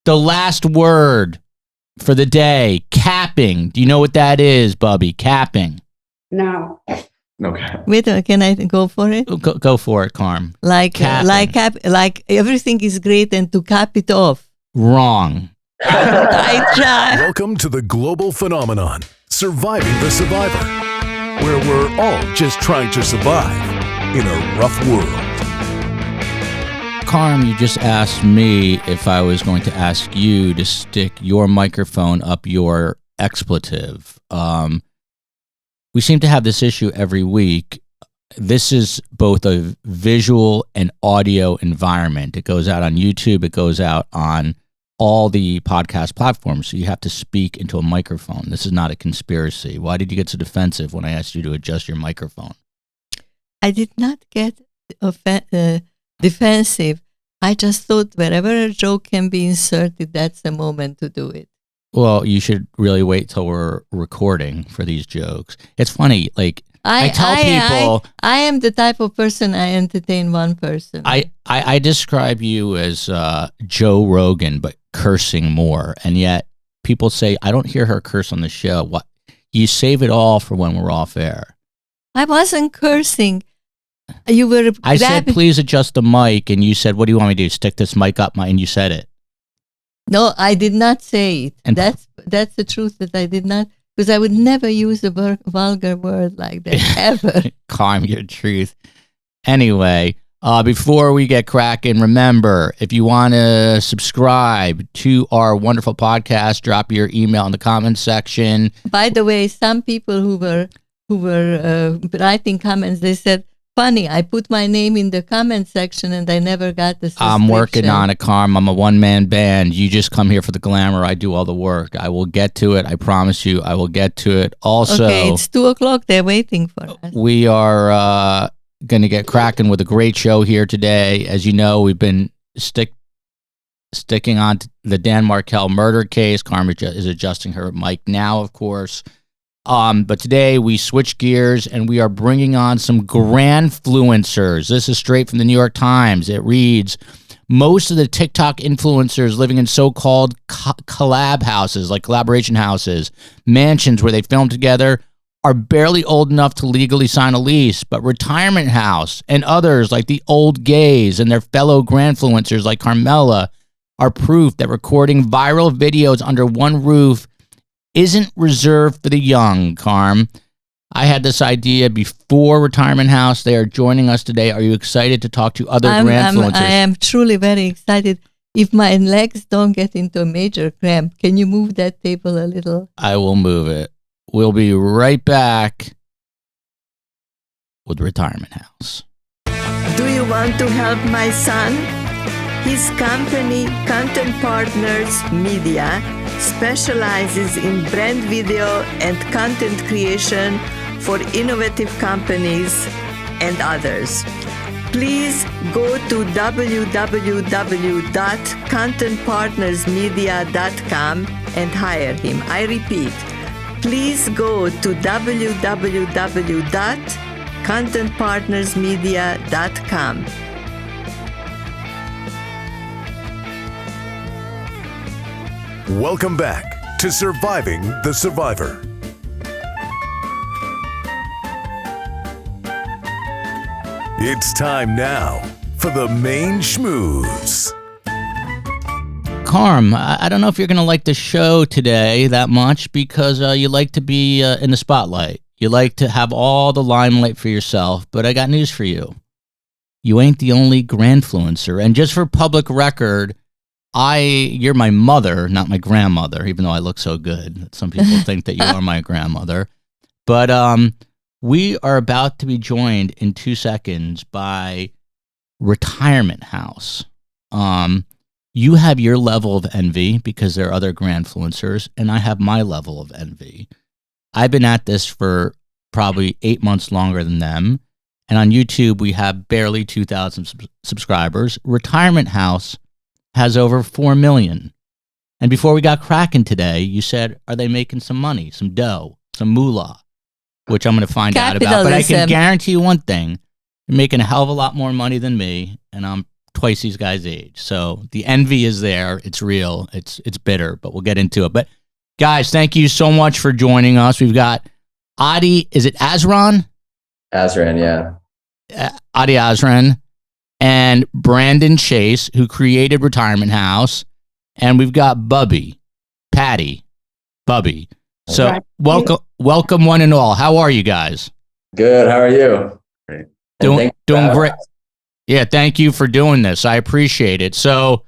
The last word for the day, capping. Do you know what that is, Bubby? Capping. No. Okay. Wait, can I go for it? Go for it, Karm. Like everything is great, and to cap it off. Wrong. I try. Welcome to the global phenomenon, Surviving the Survivor, where we're all just trying to survive in a rough world. Karm, you just asked me if I was going to ask you to stick your microphone up your expletive. We seem to have this issue every week. This is both a visual and audio environment. It goes out on YouTube. It goes out on all the podcast platforms. So you have to speak into a microphone. This is not a conspiracy. Why did you get so defensive when I asked you to adjust your microphone? I did not get defensive. I just thought wherever a joke can be inserted, that's the moment to do it. Well, you should really wait till we're recording for these jokes. It's funny, like I tell people... I am the type of person I entertain one person. I describe you as Joe Rogan, but cursing more. And yet people say, I don't hear her curse on the show. What? You save it all for when we're off air. I wasn't cursing. You were. I said, please adjust the mic. And you said, what do you want me to do? Stick this mic up? And you said it. No, I did not say it. And that's the truth that I did not. Because I would never use a vulgar word like that, ever. Calm your truth. Anyway, before we get cracking, remember, if you want to subscribe to our wonderful podcast, drop your email in the comments section. By the way, some people who were writing comments, they said, funny, I put my name in the comment section and I never got the subscription. I'm working on it, Karm. I'm a one-man band. You just come here for the glamour. I do all the work. I will get to it. I promise you, I will get to it. Also, okay, it's 2:00. They're waiting for us. We are going to get cracking with a great show here today. As you know, we've been sticking on to the Dan Markel murder case. Karm is adjusting her mic now, of course. But today we switch gears and we are bringing on some grandfluencers. This is straight from the New York Times. It reads, most of the TikTok influencers living in so-called collab houses, like collaboration houses, mansions where they film together, are barely old enough to legally sign a lease. But Retirement House and others like the Old Gays and their fellow grandfluencers like Carmela are proof that recording viral videos under one roof isn't reserved for the young, Karm. I had this idea before Retirement House. They are joining us today. Are you excited to talk to other grandfluencers? I am truly very excited. If my legs don't get into a major cramp, can you move that table a little? I will move it. We'll be right back with Retirement House. Do you want to help my son? His company, Content Partners Media, specializes in brand video and content creation for innovative companies and others. Please go to www.contentpartnersmedia.com and hire him. I repeat, please go to www.contentpartnersmedia.com. Welcome back to Surviving the Survivor. It's time now for the main schmooze. Karm, I don't know if you're going to like the show today that much because you like to be in the spotlight. You like to have all the limelight for yourself, but I got news for you. You ain't the only grandfluencer. And just for public record, you're my mother, not my grandmother, even though I look so good. Some people think that you are my grandmother. But we are about to be joined in 2 seconds by Retirement House. You have your level of envy because there are other grandfluencers, and I have my level of envy. I've been at this for probably 8 months longer than them. And on YouTube, we have barely 2,000 subscribers. Retirement House has over 4 million. And before we got cracking today, you said, are they making some money, some dough, some moolah, which I'm going to find out about. But I can guarantee you one thing. They're making a hell of a lot more money than me, and I'm twice these guys' age. So the envy is there. It's real. It's bitter, but we'll get into it. But guys, thank you so much for joining us. We've got Adi, is it Azran? Azran, yeah. Adi Azran and Brandon Chase, who created Retirement House. And we've got Bubby, Bubby. So Right. welcome one and all. How are you guys? Good. How are you? Great. Doing great. Yeah, thank you for doing this. I appreciate it. So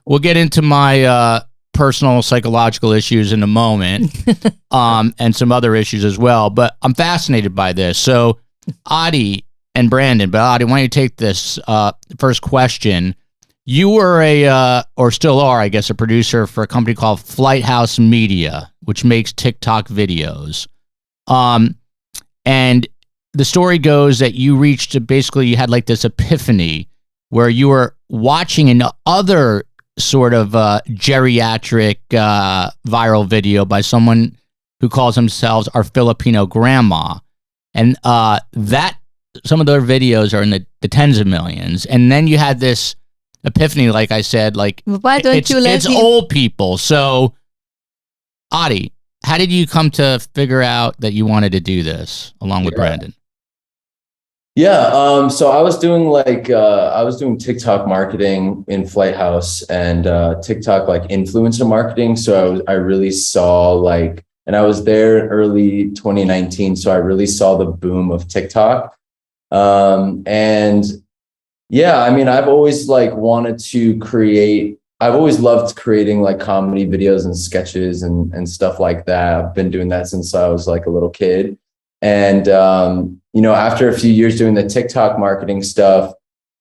we'll get into my personal psychological issues in a moment, and some other issues as well. But I'm fascinated by this. So Adi and Brandon, but Adi, why don't you take this first question? You were or still are, I guess, a producer for a company called Flight House Media, which makes TikTok videos. And the story goes that you you had like this epiphany where you were watching an other sort of geriatric viral video by someone who calls themselves Our Filipino Grandma. And that some of their videos are in the tens of millions. And then you had this epiphany, like I said, like why don't you let it's old people. So Adi, how did you come to figure out that you wanted to do this along with Brandon? Yeah. So I was doing TikTok marketing in Flight House and TikTok like influencer marketing. So I really saw and I was there in early 2019. So I really saw the boom of TikTok. And yeah, I mean, I've always wanted to create. I've always loved creating like comedy videos and sketches and stuff like that. I've been doing that since I was like a little kid. And, after a few years doing the TikTok marketing stuff,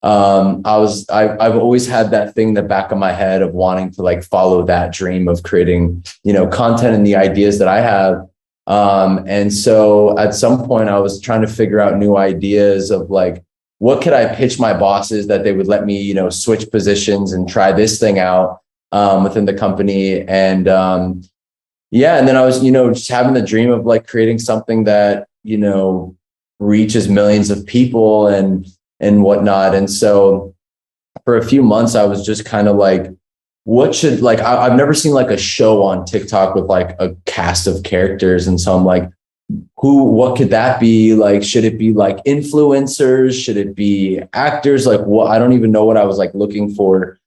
I've always had that thing in the back of my head of wanting to like follow that dream of creating, content and the ideas that I have. And so at some point I was trying to figure out new ideas of like, what could I pitch my bosses that they would let me, switch positions and try this thing out within the company. And and then I was, just having the dream of like creating something that, reaches millions of people and whatnot. And so for a few months, I was just kind of like, I've never seen like a show on TikTok with like a cast of characters. And so I'm like, what could that be? Like, should it be like influencers? Should it be actors? Like what? I don't even know what I was like looking for.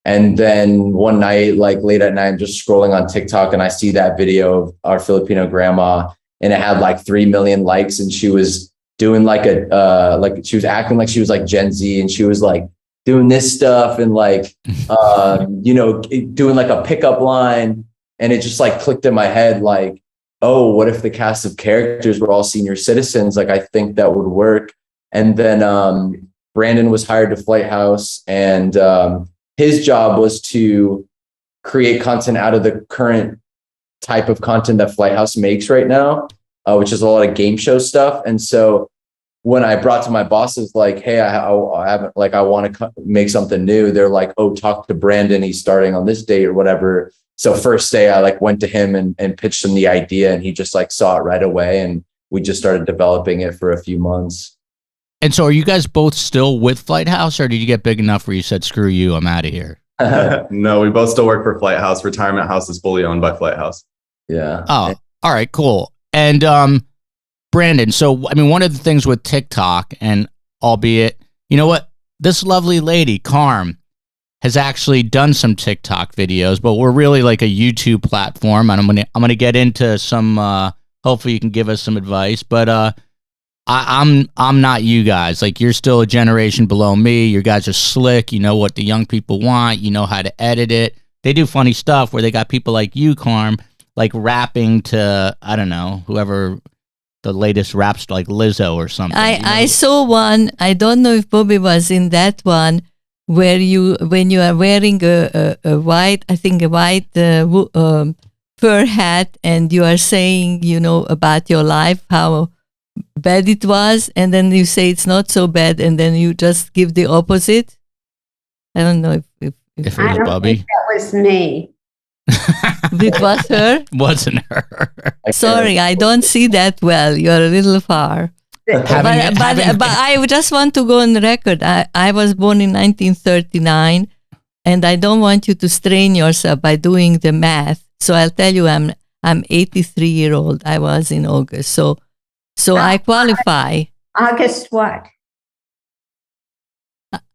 And then one night, like late at night, I'm just scrolling on TikTok and I see that video of Our Filipino Grandma and it had like 3 million likes. And she was doing she was acting like she was like Gen Z and she was like doing this stuff and like, doing like a pickup line. And it just like clicked in my head, like, oh, what if the cast of characters were all senior citizens? Like, I think that would work. And then Brandon was hired to Flight House and his job was to create content out of the current type of content that Flight House makes right now, which is a lot of game show stuff. And so when I brought to my bosses, like, hey, I want to make something new. They're like, oh, talk to Brandon. He's starting on this date or whatever. So first day I like went to him and pitched him the idea and he just like saw it right away. And we just started developing it for a few months. And so are you guys both still with Flight House or did you get big enough where you said, screw you, I'm out of here? No, we both still work for Flight House. Retirement House is fully owned by Flight House. Yeah. Oh, all right, cool. And Brandon, so I mean, one of the things with TikTok, and albeit, you know what, this lovely lady, Karm, has actually done some TikTok videos, but we're really like a YouTube platform, and I'm gonna get into some. Hopefully, you can give us some advice. But I'm not you guys. Like, you're still a generation below me. You guys are slick. You know what the young people want. You know how to edit it. They do funny stuff where they got people like you, Karm, like rapping to, I don't know, whoever the latest raps, like Lizzo or something. I saw one. I don't know if Bobby was in that one where when you are wearing a white fur hat and you are saying, about your life, how bad it was, and then you say it's not so bad, and then you just give the opposite. I don't know if it was Bobby. That was me. It was her? Wasn't her. Sorry, I don't see that well. You're a little far. But I just want to go on the record. I was born in 1939, and I don't want you to strain yourself by doing the math. So I'll tell you, I'm 83-year-old. I was in August, so I qualify. August what?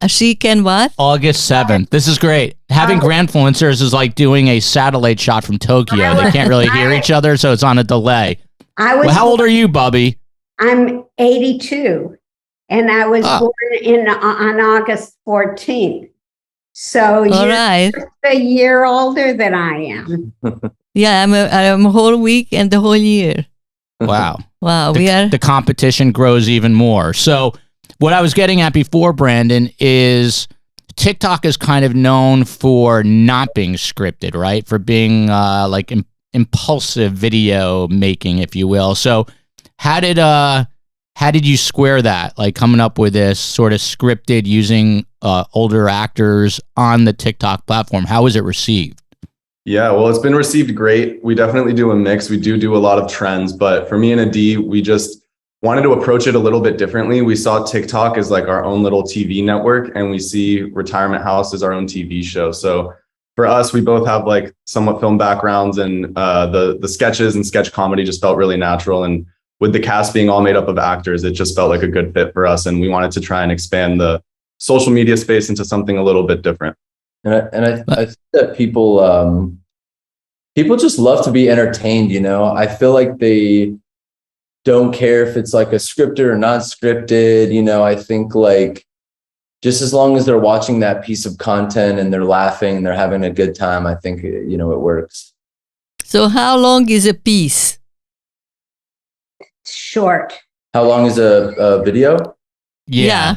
She can what? August 7th. This is great. Having grandfluencers is like doing a satellite shot from Tokyo. They can't really hear each other, so it's on a delay. How old are you, Bubby? I'm 82, and I was born on August 14th. So you're right. just a year older than I am. Yeah, I'm a whole week and the whole year. Wow. Wow, the competition grows even more. So what I was getting at before, Brandon, is TikTok is kind of known for not being scripted, right? For being like impulsive video making, if you will. So how did you square that? Like coming up with this sort of scripted using older actors on the TikTok platform. How was it received? Yeah, well, it's been received great. We definitely do a mix. We do a lot of trends, but for me and Adi, we just wanted to approach it a little bit differently. We saw TikTok as like our own little TV network, and we see Retirement House as our own TV show. So for us, we both have like somewhat film backgrounds, and the sketches and sketch comedy just felt really natural. And with the cast being all made up of actors, it just felt like a good fit for us. And we wanted to try and expand the social media space into something a little bit different. And I think that people just love to be entertained. You know, I feel like they don't care if it's like a scripted or not scripted. You know, I think like just as long as they're watching that piece of content and they're laughing and they're having a good time, I think, you know, it works. So how long is a piece? Short. How long is a video? Yeah.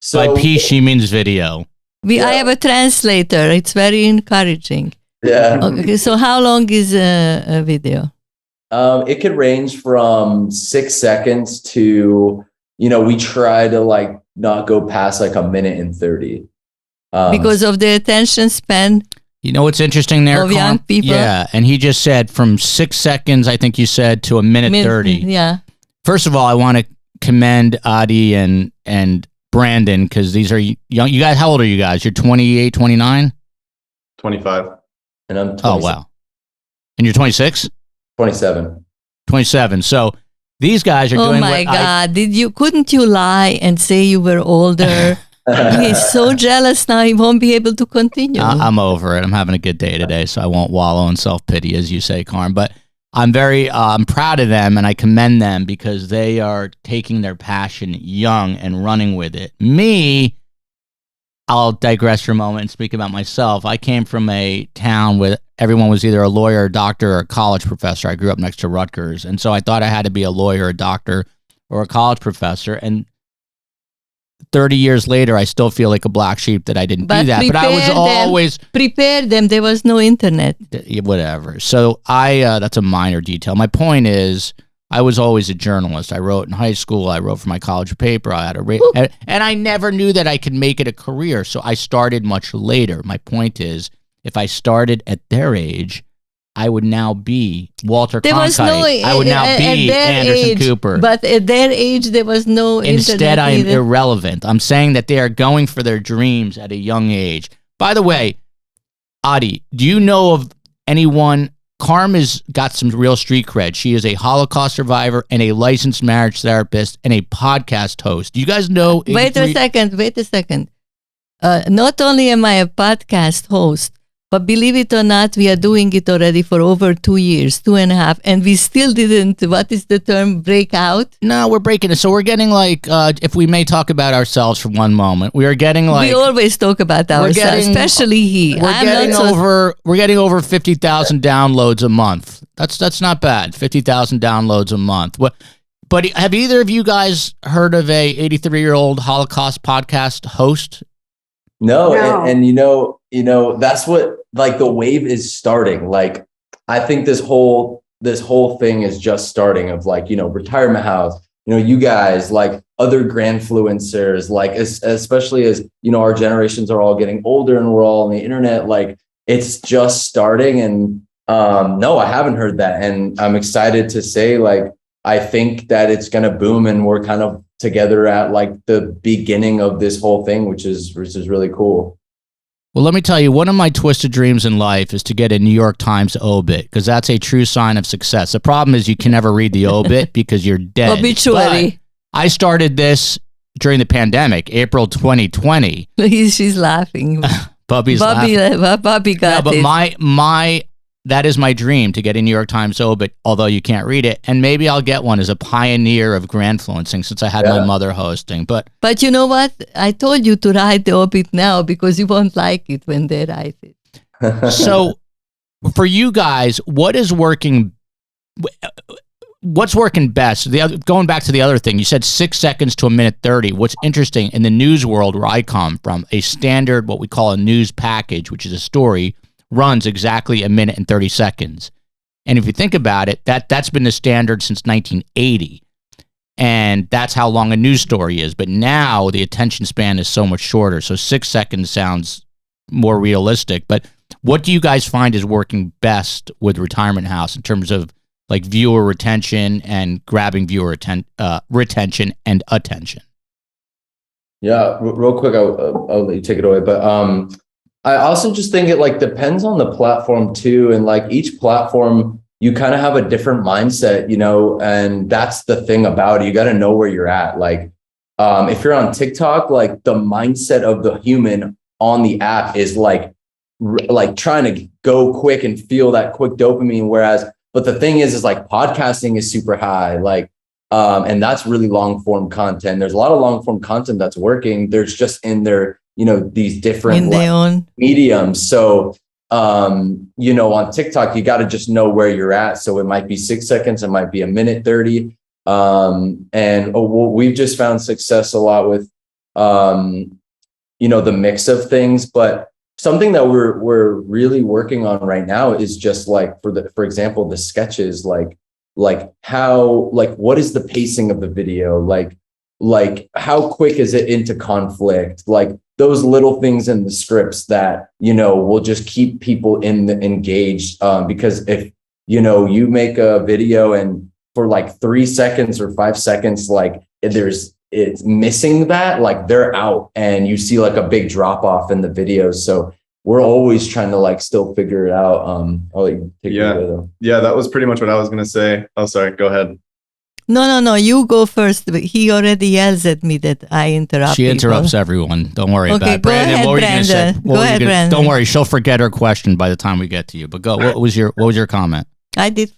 So by piece, she means video. I have a translator. It's very encouraging. Yeah. Okay, so how long is a video? It could range from 6 seconds to, you know, we try to like not go past like a minute and 30. Because of the attention span. You know what's interesting there, of young people? Yeah, and he just said from 6 seconds, I think you said, to a minute 30. Yeah. First of all, I want to commend Adi and Brandon, because these are young. You guys, how old are you guys? You're 28, 29? 25. And I'm 27. Oh, wow. And you're 26? 27. 27. So these guys are doing. Oh my God! Couldn't you lie and say you were older? He's so jealous now. He won't be able to continue. I'm over it. I'm having a good day today, so I won't wallow in self-pity, as you say, Karm. But I'm I'm proud of them, and I commend them because they are taking their passion young and running with it. Me, I'll digress for a moment and speak about myself. I came from a town where everyone was either a lawyer, a doctor, or a college professor. I grew up next to Rutgers, and so I thought I had to be a lawyer, a doctor, or a college professor. And 30 years later, I still feel like a black sheep that I didn't do that. But I was always prepared them. There was no internet. Whatever. So that's a minor detail. My point is, I was always a journalist. I wrote in high school. I wrote for my college paper. I had and I never knew that I could make it a career. So I started much later. My point is, if I started at their age, I would now be Walter Cronkite. I would now be Anderson Cooper. But at their age, there was no internet. Instead, I am irrelevant. I'm saying that they are going for their dreams at a young age. By the way, Adi, do you know of anyone? Karm has got some real street cred. She is a Holocaust survivor and a licensed marriage therapist and a podcast host. Do you guys know? Wait a second. Not only am I a podcast host, but believe it or not, we are doing it already for over 2 years, 2.5, and we still didn't, what is the term, break out? No, we're breaking it. So we're getting like, if we may talk about ourselves for one moment, we are getting like... We always talk about ourselves, especially he. We're getting over 50,000 downloads a month. That's not bad, 50,000 downloads a month. But have either of you guys heard of a 83-year-old Holocaust podcast host? No. And you know, that's what, like, the wave is starting. Like, I think this whole thing is just starting of, like, you know, Retirement House, you know, you guys, like other grandfluencers, like, especially as, you know, our generations are all getting older and we're all on the internet, like, it's just starting. And no, I haven't heard that. And I'm excited to say, like, I think that it's going to boom, and we're kind of together at like the beginning of this whole thing, which is really cool. Well, let me tell you, one of my twisted dreams in life is to get a New York Times obit, because that's a true sign of success. The problem is you can never read the obit because you're dead. Obituary. But I started this during the pandemic, April 2020. She's laughing. Bubby got it. But that is my dream, to get a New York Times obit, although you can't read it. And maybe I'll get one as a pioneer of grandfluencing, since I had my mother hosting. But you know what? I told you to write the obit now because you won't like it when they write it. So for you guys, what's working best? Going back to the other thing, you said 6 seconds to a minute 30. What's interesting, in the news world where I come from, a standard, what we call a news package, which is a story, runs exactly a minute and 30 seconds. And if you think about it, that's been the standard since 1980. And that's how long a news story is. But now the attention span is so much shorter. So 6 seconds sounds more realistic. But what do you guys find is working best with Retirement House in terms of like viewer retention and grabbing viewer retention and attention? Yeah, real quick, I'll let you take it away. But I also just think it like depends on the platform too. And like each platform, you kind of have a different mindset, you know, and that's the thing about it. You got to know where you're at. Like if you're on TikTok, like the mindset of the human on the app is like trying to go quick and feel that quick dopamine. But the thing is like podcasting is super high, like, and that's really long form content. There's a lot of long form content that's working. There's just in their, you know, these different mediums. So, you know, on TikTok, you got to just know where you're at. So it might be 6 seconds, it might be a minute 30. We've just found success a lot with, you know, the mix of things. But something that we're really working on right now is just like, for example, the sketches, like how, like, what is the pacing of the video? Like how quick is it into conflict? Like those little things in the scripts that, you know, will just keep people engaged. Because if, you know, you make a video and for like 3 seconds or 5 seconds, like it's missing that, like they're out and you see like a big drop off in the videos. So we're always trying to like still figure it out. I'll let you take it away, though. Yeah, that was pretty much what I was going to say. Oh, sorry. Go ahead. No. You go first. He already yells at me that I interrupt. She interrupts everyone. Don't worry about it. Brandon, what were you going to say? Go ahead, Brandon. Don't worry. She'll forget her question by the time we get to you. But go. What was your comment? I did.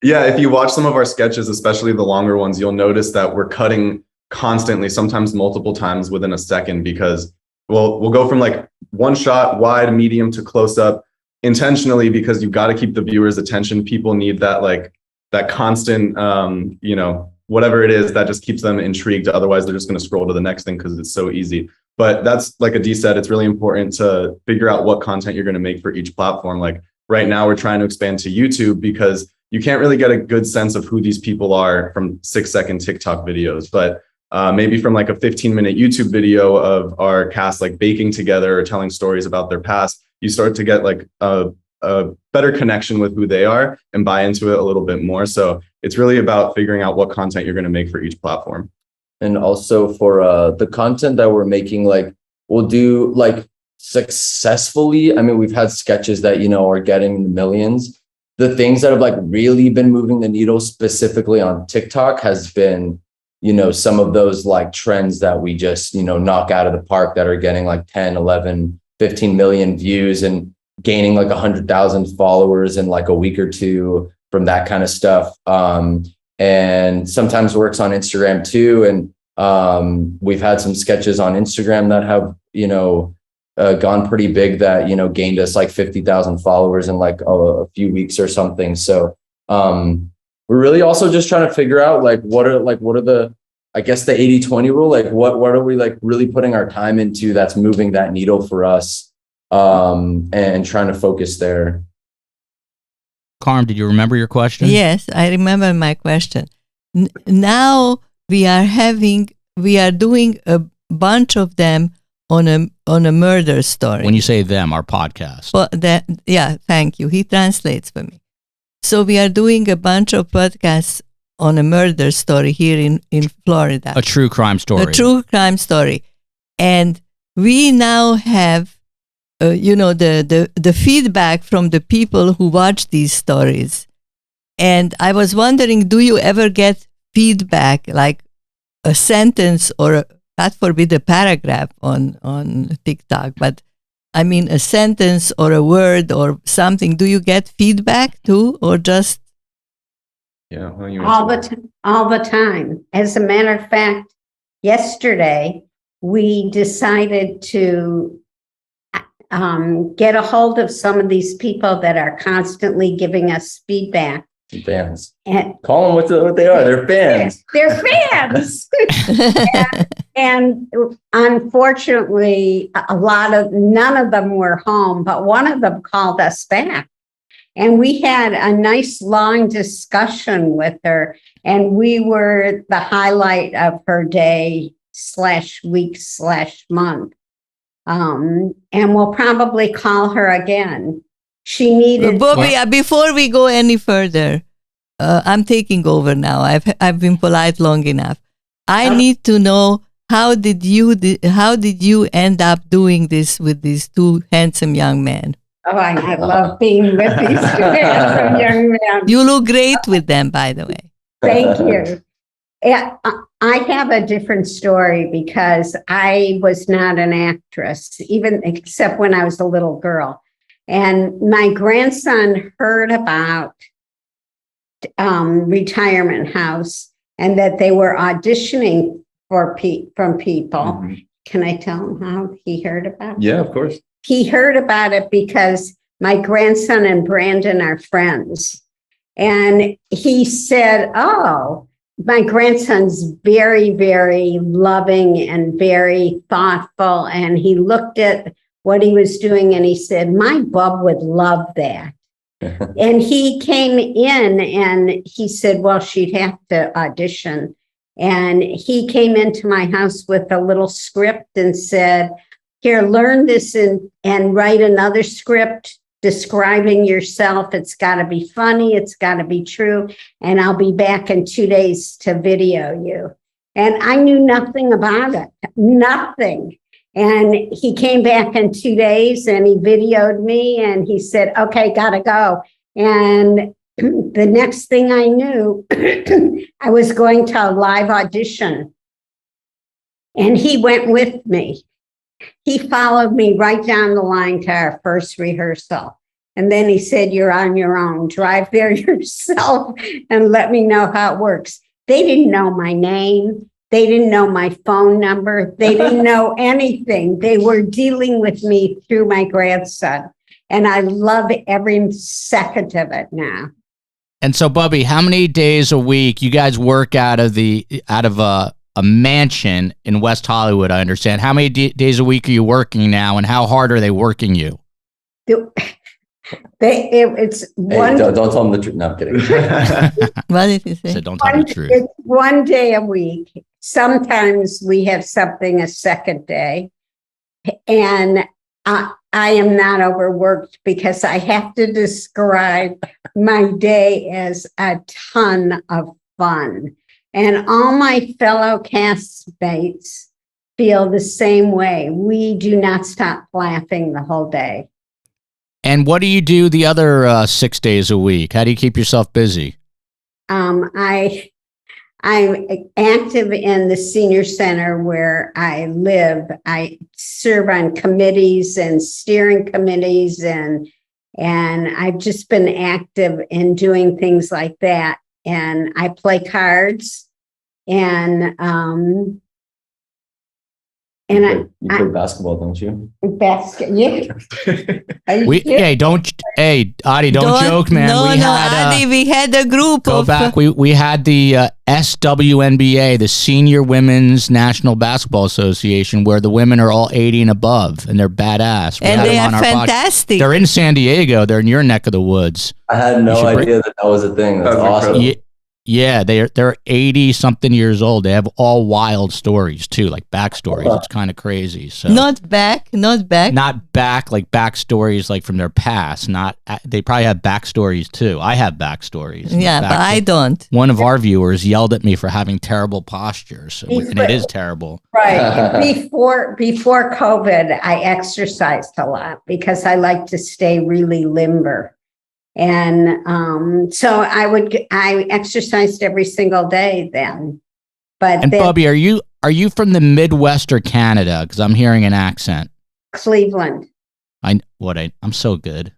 Yeah, if you watch some of our sketches, especially the longer ones, you'll notice that we're cutting constantly, sometimes multiple times within a second, because we'll go from like one shot, wide, medium to close up intentionally, because you've got to keep the viewer's attention. People need that, like that constant, you know, whatever it is that just keeps them intrigued. Otherwise, they're just going to scroll to the next thing because it's so easy. But that's, like Adi said, it's really important to figure out what content you're going to make for each platform. Like right now, we're trying to expand to YouTube because you can't really get a good sense of who these people are from 6-second TikTok videos. But maybe from like a 15-minute YouTube video of our cast like baking together or telling stories about their past, you start to get like a better connection with who they are and buy into it a little bit more. So it's really about figuring out what content you're going to make for each platform. And also for the content that we're making, like we'll do like successfully. I mean, we've had sketches that, you know, are getting millions. The things that have like really been moving the needle specifically on TikTok has been, you know, some of those like trends that we just, you know, knock out of the park that are getting like 10, 11, 15 million views and gaining like 100,000 followers in like a week or two from that kind of stuff. And sometimes works on Instagram too. And we've had some sketches on Instagram that have, you know, gone pretty big that, you know, gained us like 50,000 followers in like a few weeks or something. So we're really also just trying to figure out like what are the, I guess the 80-20 rule, like what are we like really putting our time into that's moving that needle for us, and trying to focus there. Karm, did you remember your question? Yes, I remember my question. Now we are doing a bunch of them on a murder story. When you say them, our podcast. Well, yeah, thank you. He translates for me. So we are doing a bunch of podcasts on a murder story here in Florida. A true crime story. A true crime story. And we now have, the feedback from the people who watch these stories. And I was wondering, do you ever get feedback, like a sentence or, God forbid, a paragraph on TikTok, but I mean a sentence or a word or something? Do you get feedback too, or just? Yeah, all the time. As a matter of fact, yesterday we decided to get a hold of some of these people that are constantly giving us feedback. Fans. And call them what they are. They're fans. They're fans. and unfortunately, none of them were home, but one of them called us back. And we had a nice long discussion with her, and we were the highlight of her day /week/month. And we'll probably call her again. She needed. Bobby, before we go any further, I'm taking over now. I've been polite long enough. I need to know, how did you end up doing this with these two handsome young men? Oh, I love being with these two handsome young men. You look great with them, by the way. Thank you. I have a different story because I was not an actress, except when I was a little girl. And my grandson heard about Retirement House and that they were auditioning from people. Mm-hmm. Can I tell him how he heard about it? Yeah, of course. He heard about it because my grandson and Brandon are friends. And he said, oh, my grandson's very, very loving and very thoughtful. And he looked at what he was doing and he said, my bub would love that. And he came in and he said, well, she'd have to audition. And he came into my house with a little script and said, here, learn this and write another script describing yourself. It's got to be funny. It's got to be true. And I'll be back in 2 days to video you. And I knew nothing about it, nothing. And he came back in 2 days and he videoed me and he said, okay, gotta go. And the next thing I knew, I was going to a live audition. And he went with me. He followed me right down the line to our first rehearsal. And then he said, you're on your own. Drive there yourself and let me know how it works. They didn't know my name. They didn't know my phone number. They didn't know anything. They were dealing with me through my grandson. And I love every second of it now. And so, Bubby, how many days a week you guys work out of a mansion in West Hollywood? I understand. How many days a week are you working now, and how hard are they working you? It's one. Don't tell them the truth. No, I'm kidding. What did you say? So don't tell them the truth. It's 1 day a week. Sometimes we have something a second day, and I am not overworked because I have to describe my day as a ton of fun. And all my fellow castmates feel the same way. We do not stop laughing the whole day. And what do you do the other 6 days a week? How do you keep yourself busy? I'm active in the senior center where I live. I serve on committees and steering committees, and I've just been active in doing things like that. And I play cards, and you play basketball, don't you? Yeah. Adi, don't joke, man. Adi, we had a group go of. back. We had the SWNBA, the Senior Women's National Basketball Association, where the women are all 80 and above, and they're badass. And they are fantastic. They're in San Diego. They're in your neck of the woods. I had no idea that was a thing. That's awesome. Yeah, they're 80 something years old. They have all wild stories too, like backstories. It's kind of crazy. So not back, like backstories like from their past. Not they probably have backstories too. I have backstories. Yeah, but I don't. One of our viewers yelled at me for having terrible posture, and it is terrible. Right. Before COVID, I exercised a lot because I like to stay really limber. And so I exercised every single day then. But Bubby, are you from the Midwest or Canada? Because I'm hearing an accent. Cleveland. I'm so good.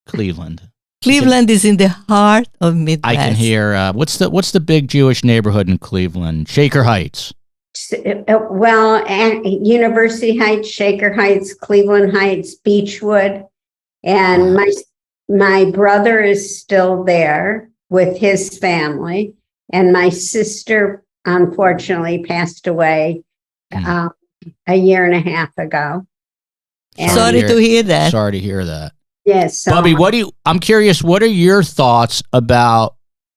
Cleveland. Cleveland is in the heart of Midwest. I can hear. What's the big Jewish neighborhood in Cleveland? Shaker Heights. Well, University Heights, Shaker Heights, Cleveland Heights, Beechwood, and my brother is still there with his family, and my sister unfortunately passed away a year and a half ago. Sorry to hear that. Sorry to hear that. Yes. So Bubby, I'm curious, what are your thoughts about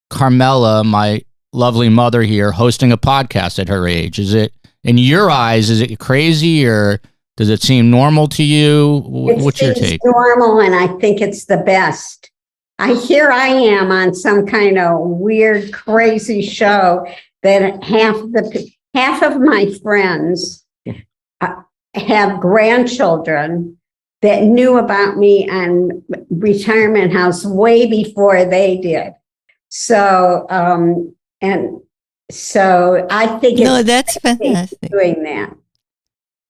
Carmela, my lovely mother here, hosting a podcast at her age? Is it, in your eyes, is it crazy, or does it seem normal to you? What's your take? It's normal, and I think it's the best. I am on some kind of weird, crazy show that half of my friends have grandchildren that knew about me on Retirement House way before they did. So, so I think that's fantastic doing that.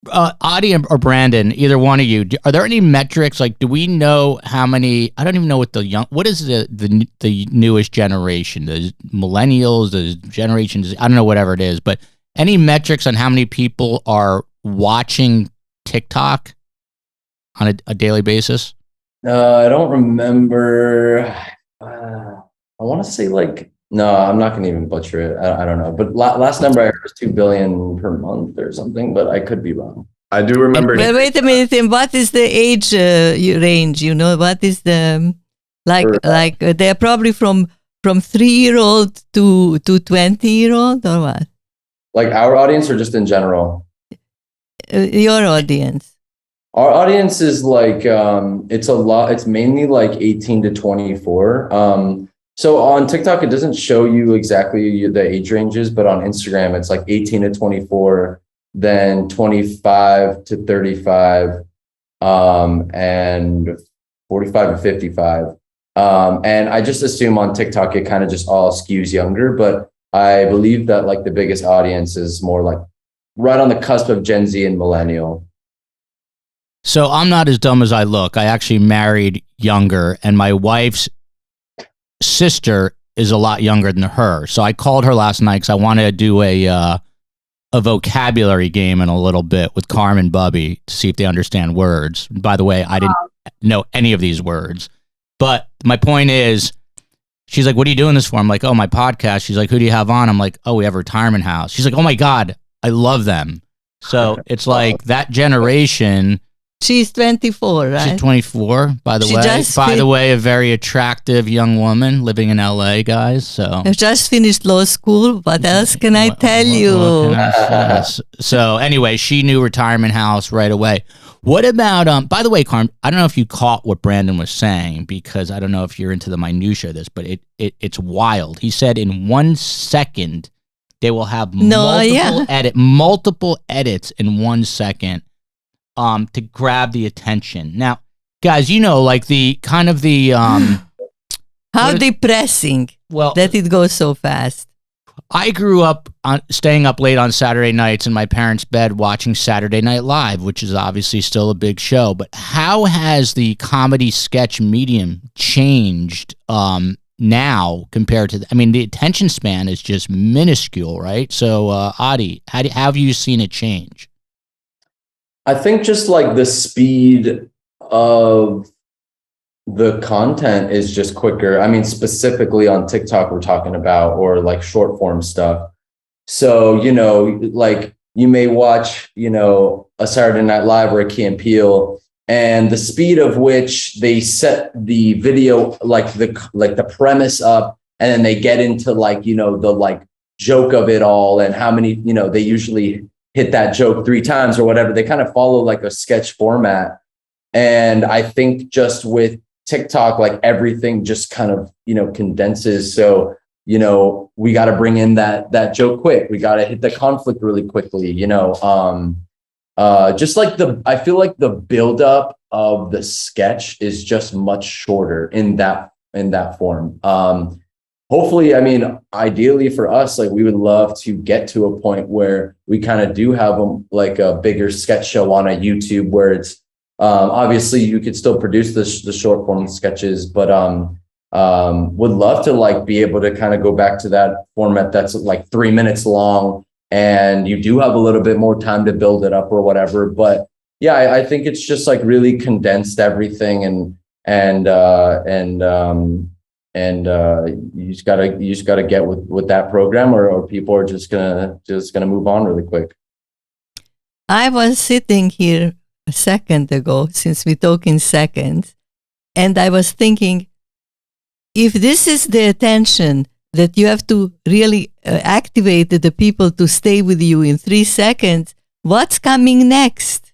Adi or Brandon, either one of you, are there any metrics? Like, do we know how many? I don't even know what what is the newest generation? The millennials, the generations? I don't know, whatever it is. But any metrics on how many people are watching TikTok on a daily basis? I don't remember. I want to say no, I'm not going to even butcher it. I don't know. But last number I heard was 2 billion per month or something, but I could be wrong. I do remember. Well, wait a minute. And what is the age range? You know, what is the they're probably from 3-year-old to 20-year-old, or what? Like our audience, or just in general? Your audience. Our audience is it's mainly 18 to 24. So on TikTok, it doesn't show you exactly the age ranges, but on Instagram, it's 18 to 24, then 25 to 35, and 45 to 55. And I just assume on TikTok, it kind of just all skews younger, but I believe that the biggest audience is more right on the cusp of Gen Z and millennial. So I'm not as dumb as I look. I actually married younger, and my wife's sister is a lot younger than her. So I called her last night because I wanted to do a vocabulary game in a little bit with Karm and Bubby to see if they understand words. By the way, I didn't know any of these words. But my point is, she's like, what are you doing this for? I'm like, oh, my podcast. She's like, who do you have on? I'm like, oh, we have Retirement House. She's like, oh my God, I love them. So it's like that generation. She's 24, right? She's 24, by the way. By the way, a very attractive young woman living in LA, guys. So I've just finished law school. What else can I tell you? So anyway, she knew Retirement House right away. What about, by the way, Karm, I don't know if you caught what Brandon was saying, because I don't know if you're into the minutia of this, but it's wild. He said in 1 second, they will have multiple edits in 1 second. To grab the attention. Now, guys, the kind of the how depressing that it goes so fast. I grew up staying up late on Saturday nights in my parents' bed watching Saturday Night Live, which is obviously still a big show. But how has the comedy sketch medium changed now compared to? The attention span is just minuscule, right? So, Adi, how have you seen it change? I think just the speed of the content is just quicker. Specifically on TikTok we're talking about, or short form stuff. So, you may watch, a Saturday Night Live or a Key and Peele, and the speed of which they set the video, the premise up and then they get into like, you know, the like joke of it all and how many, you know, they usually hit that joke 3 times or whatever. They kind of follow like a sketch format. And I think just with TikTok, like everything just kind of, you know, condenses. So, you know, we got to bring in that joke quick. We got to hit the conflict really quickly, you know. Just like I feel like the buildup of the sketch is just much shorter in that form. Hopefully, I mean, ideally for us, like we would love to get to a point where we kind of do have like a bigger sketch show on a YouTube where it's obviously you could still produce the short form sketches, but would love to like be able to kind of go back to that format that's like 3 minutes long, and you do have a little bit more time to build it up or whatever. But yeah, I think it's just like really condensed everything, and you just gotta get with that program, or people are just gonna move on really quick. I was sitting here a second ago, since we talk in seconds, and I was thinking, if this is the attention that you have to really activate the people to stay with you in 3 seconds, what's coming next?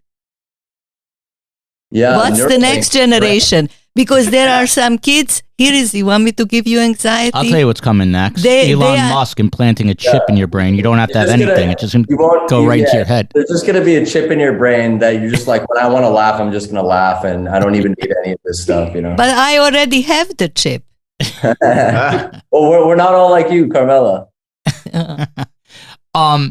Yeah, what's the next generation? Because there are some kids. You want me to give you anxiety? I'll tell you what's coming next. Elon Musk implanting a chip in your brain. You don't have to have anything. It's just going to go right into your head. There's just going to be a chip in your brain that you're just like, when I want to laugh, I'm just going to laugh, and I don't even need any of this stuff, you know. But I already have the chip. Well, we're not all like you, Carmela. Yeah,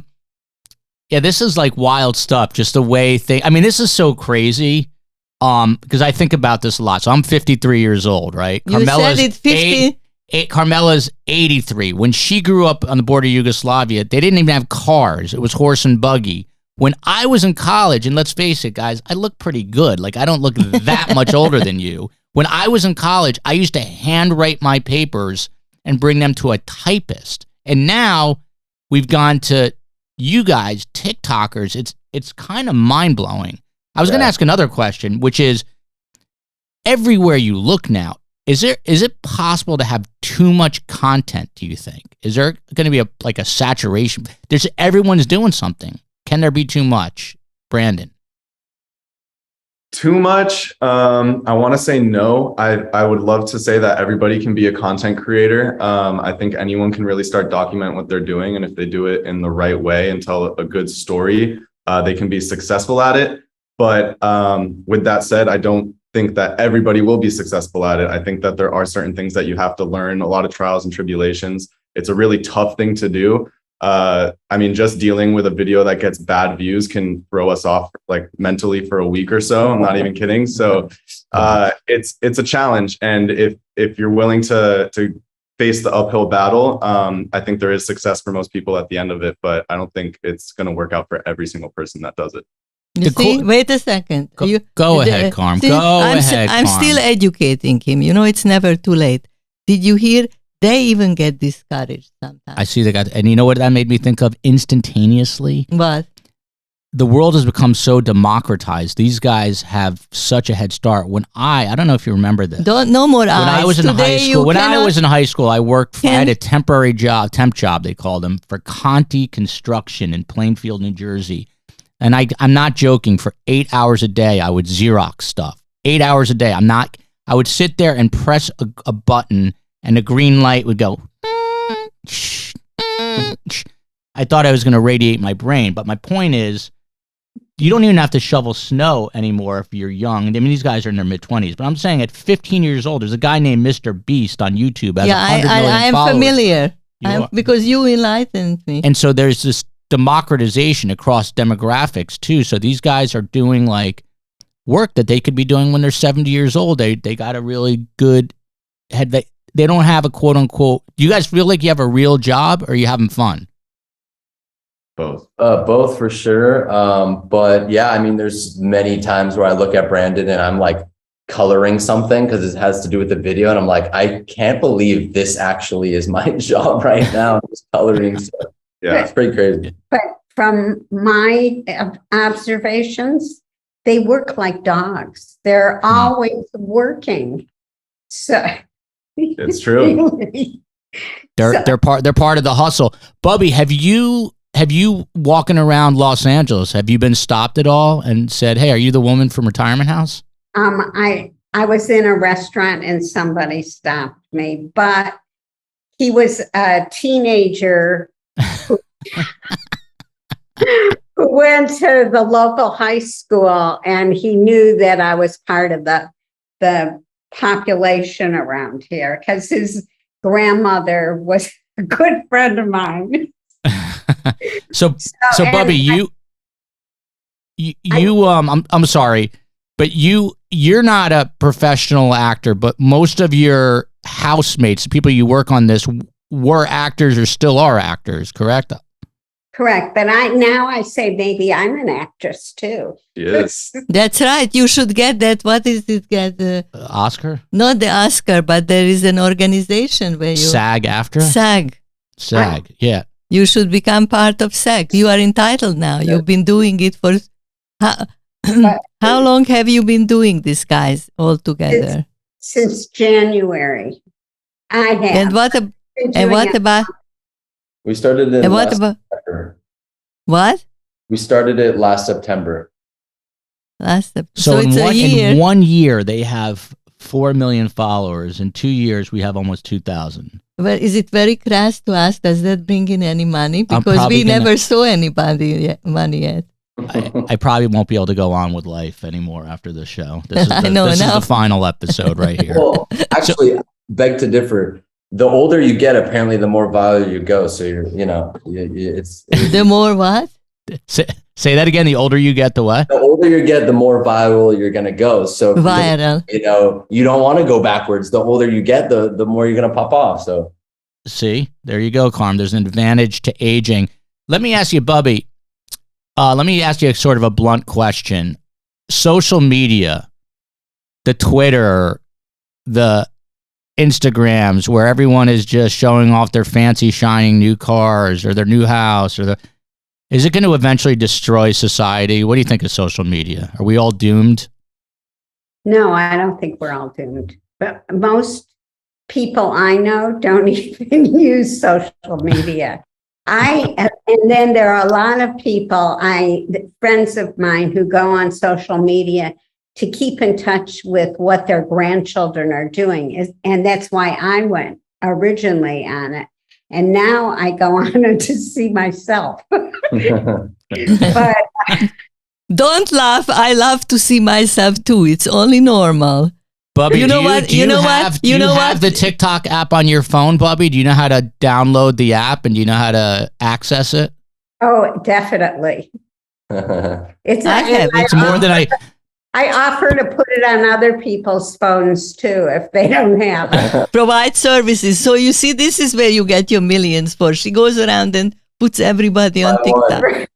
this is like wild stuff. Just the way I mean, this is so crazy. Because I think about this a lot. So I'm 53 years old, right? You said it 50. Carmela's 83. When she grew up on the border of Yugoslavia, they didn't even have cars. It was horse and buggy. When I was in college, and let's face it, guys, I look pretty good. Like, I don't look that much older than you. When I was in college, I used to handwrite my papers and bring them to a typist. And now we've gone to you guys, TikTokers. It's kind of mind-blowing. I was going to ask another question, which is, everywhere you look now, is it possible to have too much content, do you think? Is there going to be a saturation? Everyone's doing something. Can there be too much? Brandon? Too much? I want to say no. I would love to say that everybody can be a content creator. I think anyone can really start document what they're doing. And if they do it in the right way and tell a good story, they can be successful at it. But with that said, I don't think that everybody will be successful at it. I think that there are certain things that you have to learn, a lot of trials and tribulations. It's a really tough thing to do. I mean, just dealing with a video that gets bad views can throw us off like mentally for a week or so. I'm not even kidding. So it's a challenge. And if you're willing to face the uphill battle, I think there is success for most people at the end of it. But I don't think it's going to work out for every single person that does it. You see, wait a second. Go ahead, Karm. I'm still educating him. You know, it's never too late. Did you hear? They even get discouraged sometimes. I see they got, and you know what that made me think of instantaneously? What? The world has become so democratized. These guys have such a head start. When I don't know if you remember this. No more eyes. When I was in high school, I worked. I had a temporary job, temp job they called them, for Conti Construction in Plainfield, New Jersey. And I'm not joking. For 8 hours a day, I would Xerox stuff. 8 hours a day. I would sit there and press a button, and the green light would go. I thought I was going to radiate my brain. But my point is, you don't even have to shovel snow anymore if you're young. I mean, these guys are in their mid-20s. But I'm saying at 15 years old, there's a guy named Mr. Beast on YouTube. Has 100 million I am followers. familiar. Because you enlightened me. And so there's this democratization across demographics too. So these guys are doing like work that they could be doing when they're 70 years old. They got a really good head. They don't have a quote unquote. Do you guys feel like you have a real job, or are you having fun? Both for sure. But yeah, I mean, there's many times where I look at Brandon and I'm like coloring something because it has to do with the video, and I'm like, I can't believe this actually is my job right now. I'm just coloring stuff. Yeah, it's pretty crazy. But from my observations, they work like dogs. They're always working. So it's true. They're part of the hustle. Bubby, have you walking around Los Angeles, have you been stopped at all and said, "Hey, are you the woman from Retirement House?" I was in a restaurant and somebody stopped me, but he was a teenager who went to the local high school, and he knew that I was part of the population around here because his grandmother was a good friend of mine. So Bubby, I'm sorry, but you're not a professional actor, but most of your housemates, the people you work on this, were actors or still are actors, correct? Correct. But I say maybe I'm an actress too. Yes. That's right. You should get that. What is it? Get the Oscar? Not the Oscar, but there is an organization where you SAG-AFTRA? SAG, yeah. You should become part of SAG. You are entitled now. You've been doing it for how long have you been doing this, guys, all together? Since January. I have. And what about? We started it last September. What? We started it last September. So it's a year. In 1 year, they have 4 million followers. In 2 years, we have almost 2,000. Well, is it very crass to ask, does that bring in any money? Because we never saw anybody money yet. I probably won't be able to go on with life anymore after this show. This is this is the final episode right here. Well, actually, beg to differ. The older you get, apparently, the more viral you go. So it's the more what? Say that again. The older you get, the what? The older you get, the more viral you're gonna go. So viral. You don't want to go backwards. The older you get, the more you're gonna pop off. So see, there you go, Karm. There's an advantage to aging. Let me ask you, Bubby. Let me ask you a sort of a blunt question. Social media, the Twitter, the Instagrams, where everyone is just showing off their fancy, shining new cars or their new house, is it going to eventually destroy society? What do you think of social media? Are we all doomed? No, I don't think we're all doomed. But most people I know don't even use social media. And then there are a lot of people, friends of mine who go on social media to keep in touch with what their grandchildren are doing. And that's why I went originally on it. And now I go on it to see myself. But don't laugh. I love to see myself too. It's only normal. Bubby, you know what? Do you have the TikTok app on your phone, Bubby? Do you know how to download the app and do you know how to access it? Oh, definitely. It's more than I offer to put it on other people's phones too if they don't have it. Provide services. So you see, this is where you get your millions for. She goes around and puts everybody on TikTok.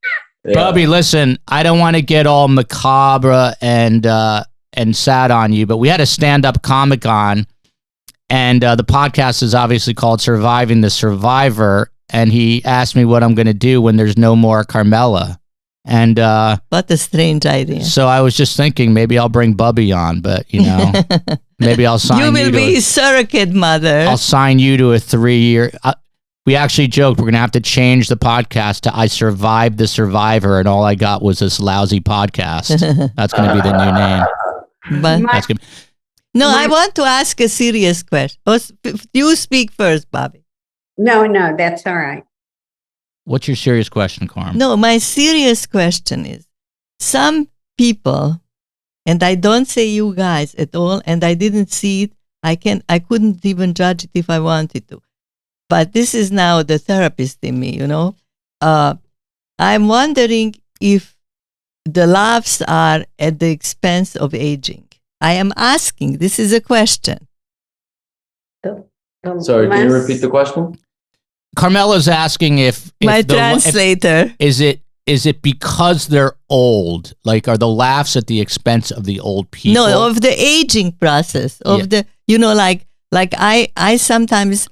Yeah. Bubby, listen, I don't want to get all macabre and sad on you, but we had a stand-up comic on, and the podcast is obviously called Surviving the Survivor, and he asked me what I'm going to do when there's no more Carmela. And what a strange idea. So I was just thinking maybe I'll bring Bubby on, but maybe I'll sign you. You will be his surrogate mother. I'll sign you to a 3-year. We actually joked we're going to have to change the podcast to I Survived the Survivor, and all I got was this lousy podcast. That's going to be the new name. But that's good. No, I want to ask a serious question. You speak first, Bobby. No, that's all right. What's your serious question, Karm? No, my serious question is, some people, and I don't say you guys at all, and I didn't see it. I couldn't even judge it if I wanted to. But this is now the therapist in me, I'm wondering if the laughs are at the expense of aging. I am asking. This is a question. Sorry, can you repeat the question? Carmela's asking if my translator. Is it because they're old? Like, are the laughs at the expense of the old people? No, of the aging process. Of the, like I sometimes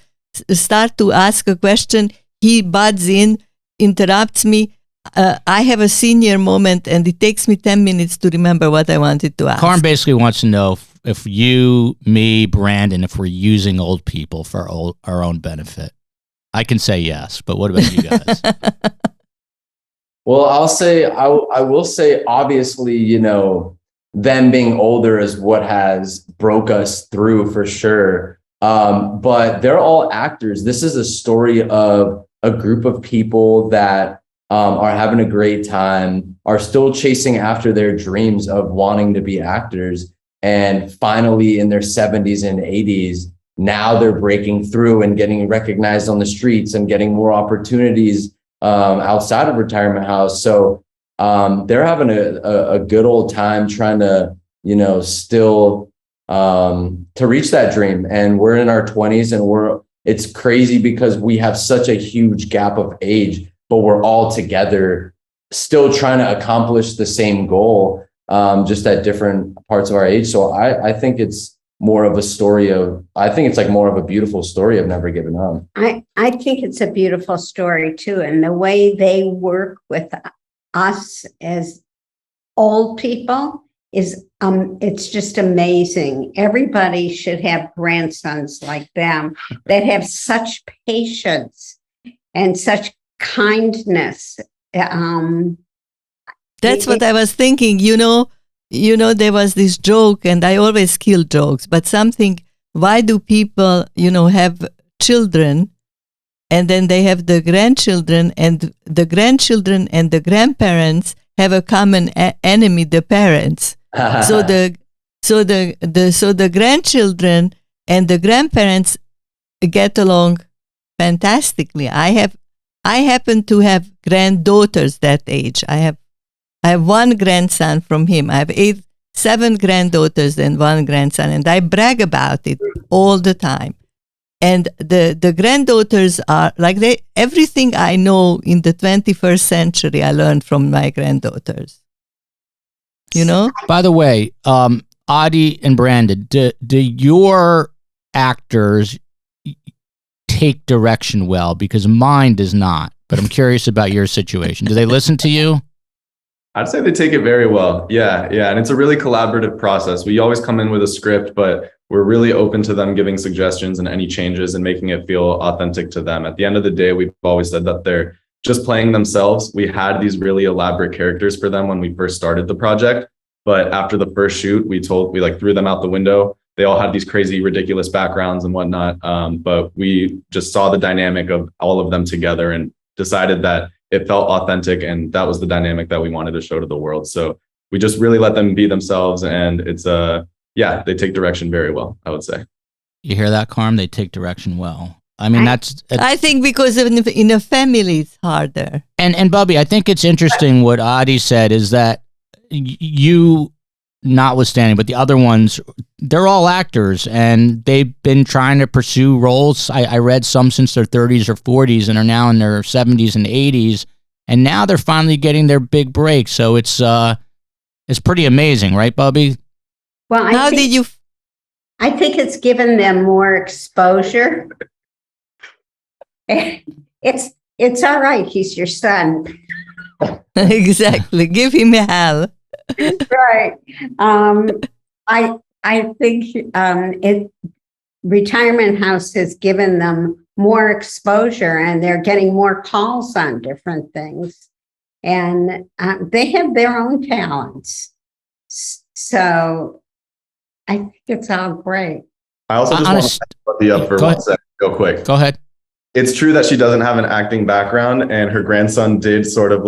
start to ask a question. He butts in, interrupts me. I have a senior moment, and it takes me 10 minutes to remember what I wanted to ask. Karm basically wants to know if you, me, Brandon, if we're using old people for our own benefit? I can say yes, but what about you guys? Well, I will say, obviously, you know, them being older is what has broke us through for sure. But they're all actors. This is a story of a group of people that are having a great time, are still chasing after their dreams of wanting to be actors. And finally, in their 70s and 80s, now they're breaking through and getting recognized on the streets and getting more opportunities outside of retirement house. So they're having a good old time trying to, you know, still to reach that dream. And we're in our 20s, and it's crazy because we have such a huge gap of age, but we're all together still trying to accomplish the same goal, just at different parts of our age. So I think it's more of a story of, I think it's like more of a beautiful story of never giving up. I think it's a beautiful story too. And the way they work with us as old people is, it's just amazing. Everybody should have grandsons like them that have such patience and such kindness. That's what I was thinking. You know, there was this joke, and I always kill jokes, but something, why do people, you know, have children and then they have the grandchildren, and the grandchildren and the grandparents have a common enemy, the parents. So the grandchildren and the grandparents get along fantastically. I happen to have granddaughters that age. I have one grandson from him. I have 7 granddaughters and 1 grandson, and I brag about it all the time. And the granddaughters are like, everything I know in the 21st century, I learned from my granddaughters. You know? By the way, Adi and Brandon, do your actors take direction well? Because mine does not. But I'm curious about your situation. Do they listen to you? I'd say they take it very well. Yeah. And it's a really collaborative process. We always come in with a script, but we're really open to them giving suggestions and any changes and making it feel authentic to them. At the end of the day, we've always said that they're just playing themselves. We had these really elaborate characters for them when we first started the project, but after the first shoot, we threw them out the window. They all had these crazy, ridiculous backgrounds and whatnot. But we just saw the dynamic of all of them together and decided that it felt authentic, and that was the dynamic that we wanted to show to the world. So we just really let them be themselves, and it's they take direction very well, I would say. You hear that, Karm? They take direction well. I mean, I think because in a family it's harder. And Bubby, I think it's interesting what Adi said is that you, notwithstanding, but the other ones, they're all actors, and they've been trying to pursue roles. I read some since their 30s or 40s and are now in their 70s and 80s, and now they're finally getting their big break. So it's pretty amazing, right, Bubby? Well, I think it's given them more exposure. It's all right. He's your son. Exactly. Give him a hell. Right. I think retirement house has given them more exposure, and they're getting more calls on different things, and they have their own talents. So I think it's all great. I also just want to put the up for 1 second, real quick. Go ahead. It's true that she doesn't have an acting background, and her grandson did sort of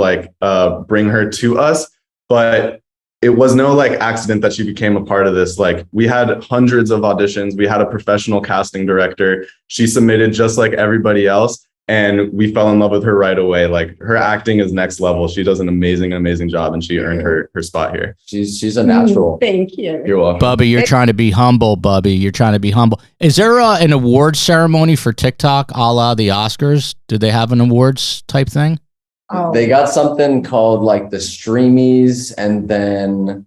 bring her to us, but it was no accident that she became a part of this. We had hundreds of auditions. We had a professional casting director. She submitted just like everybody else, and we fell in love with her right away. Her acting is next level. She does an amazing job, and she earned her spot here. She's a natural. Thank you. You're welcome. Bubby, you're trying to be humble, Bubby. You're trying to be humble. Is there an awards ceremony for TikTok a la the Oscars? Do they have an awards type thing? Oh. They got something called the Streamies, and then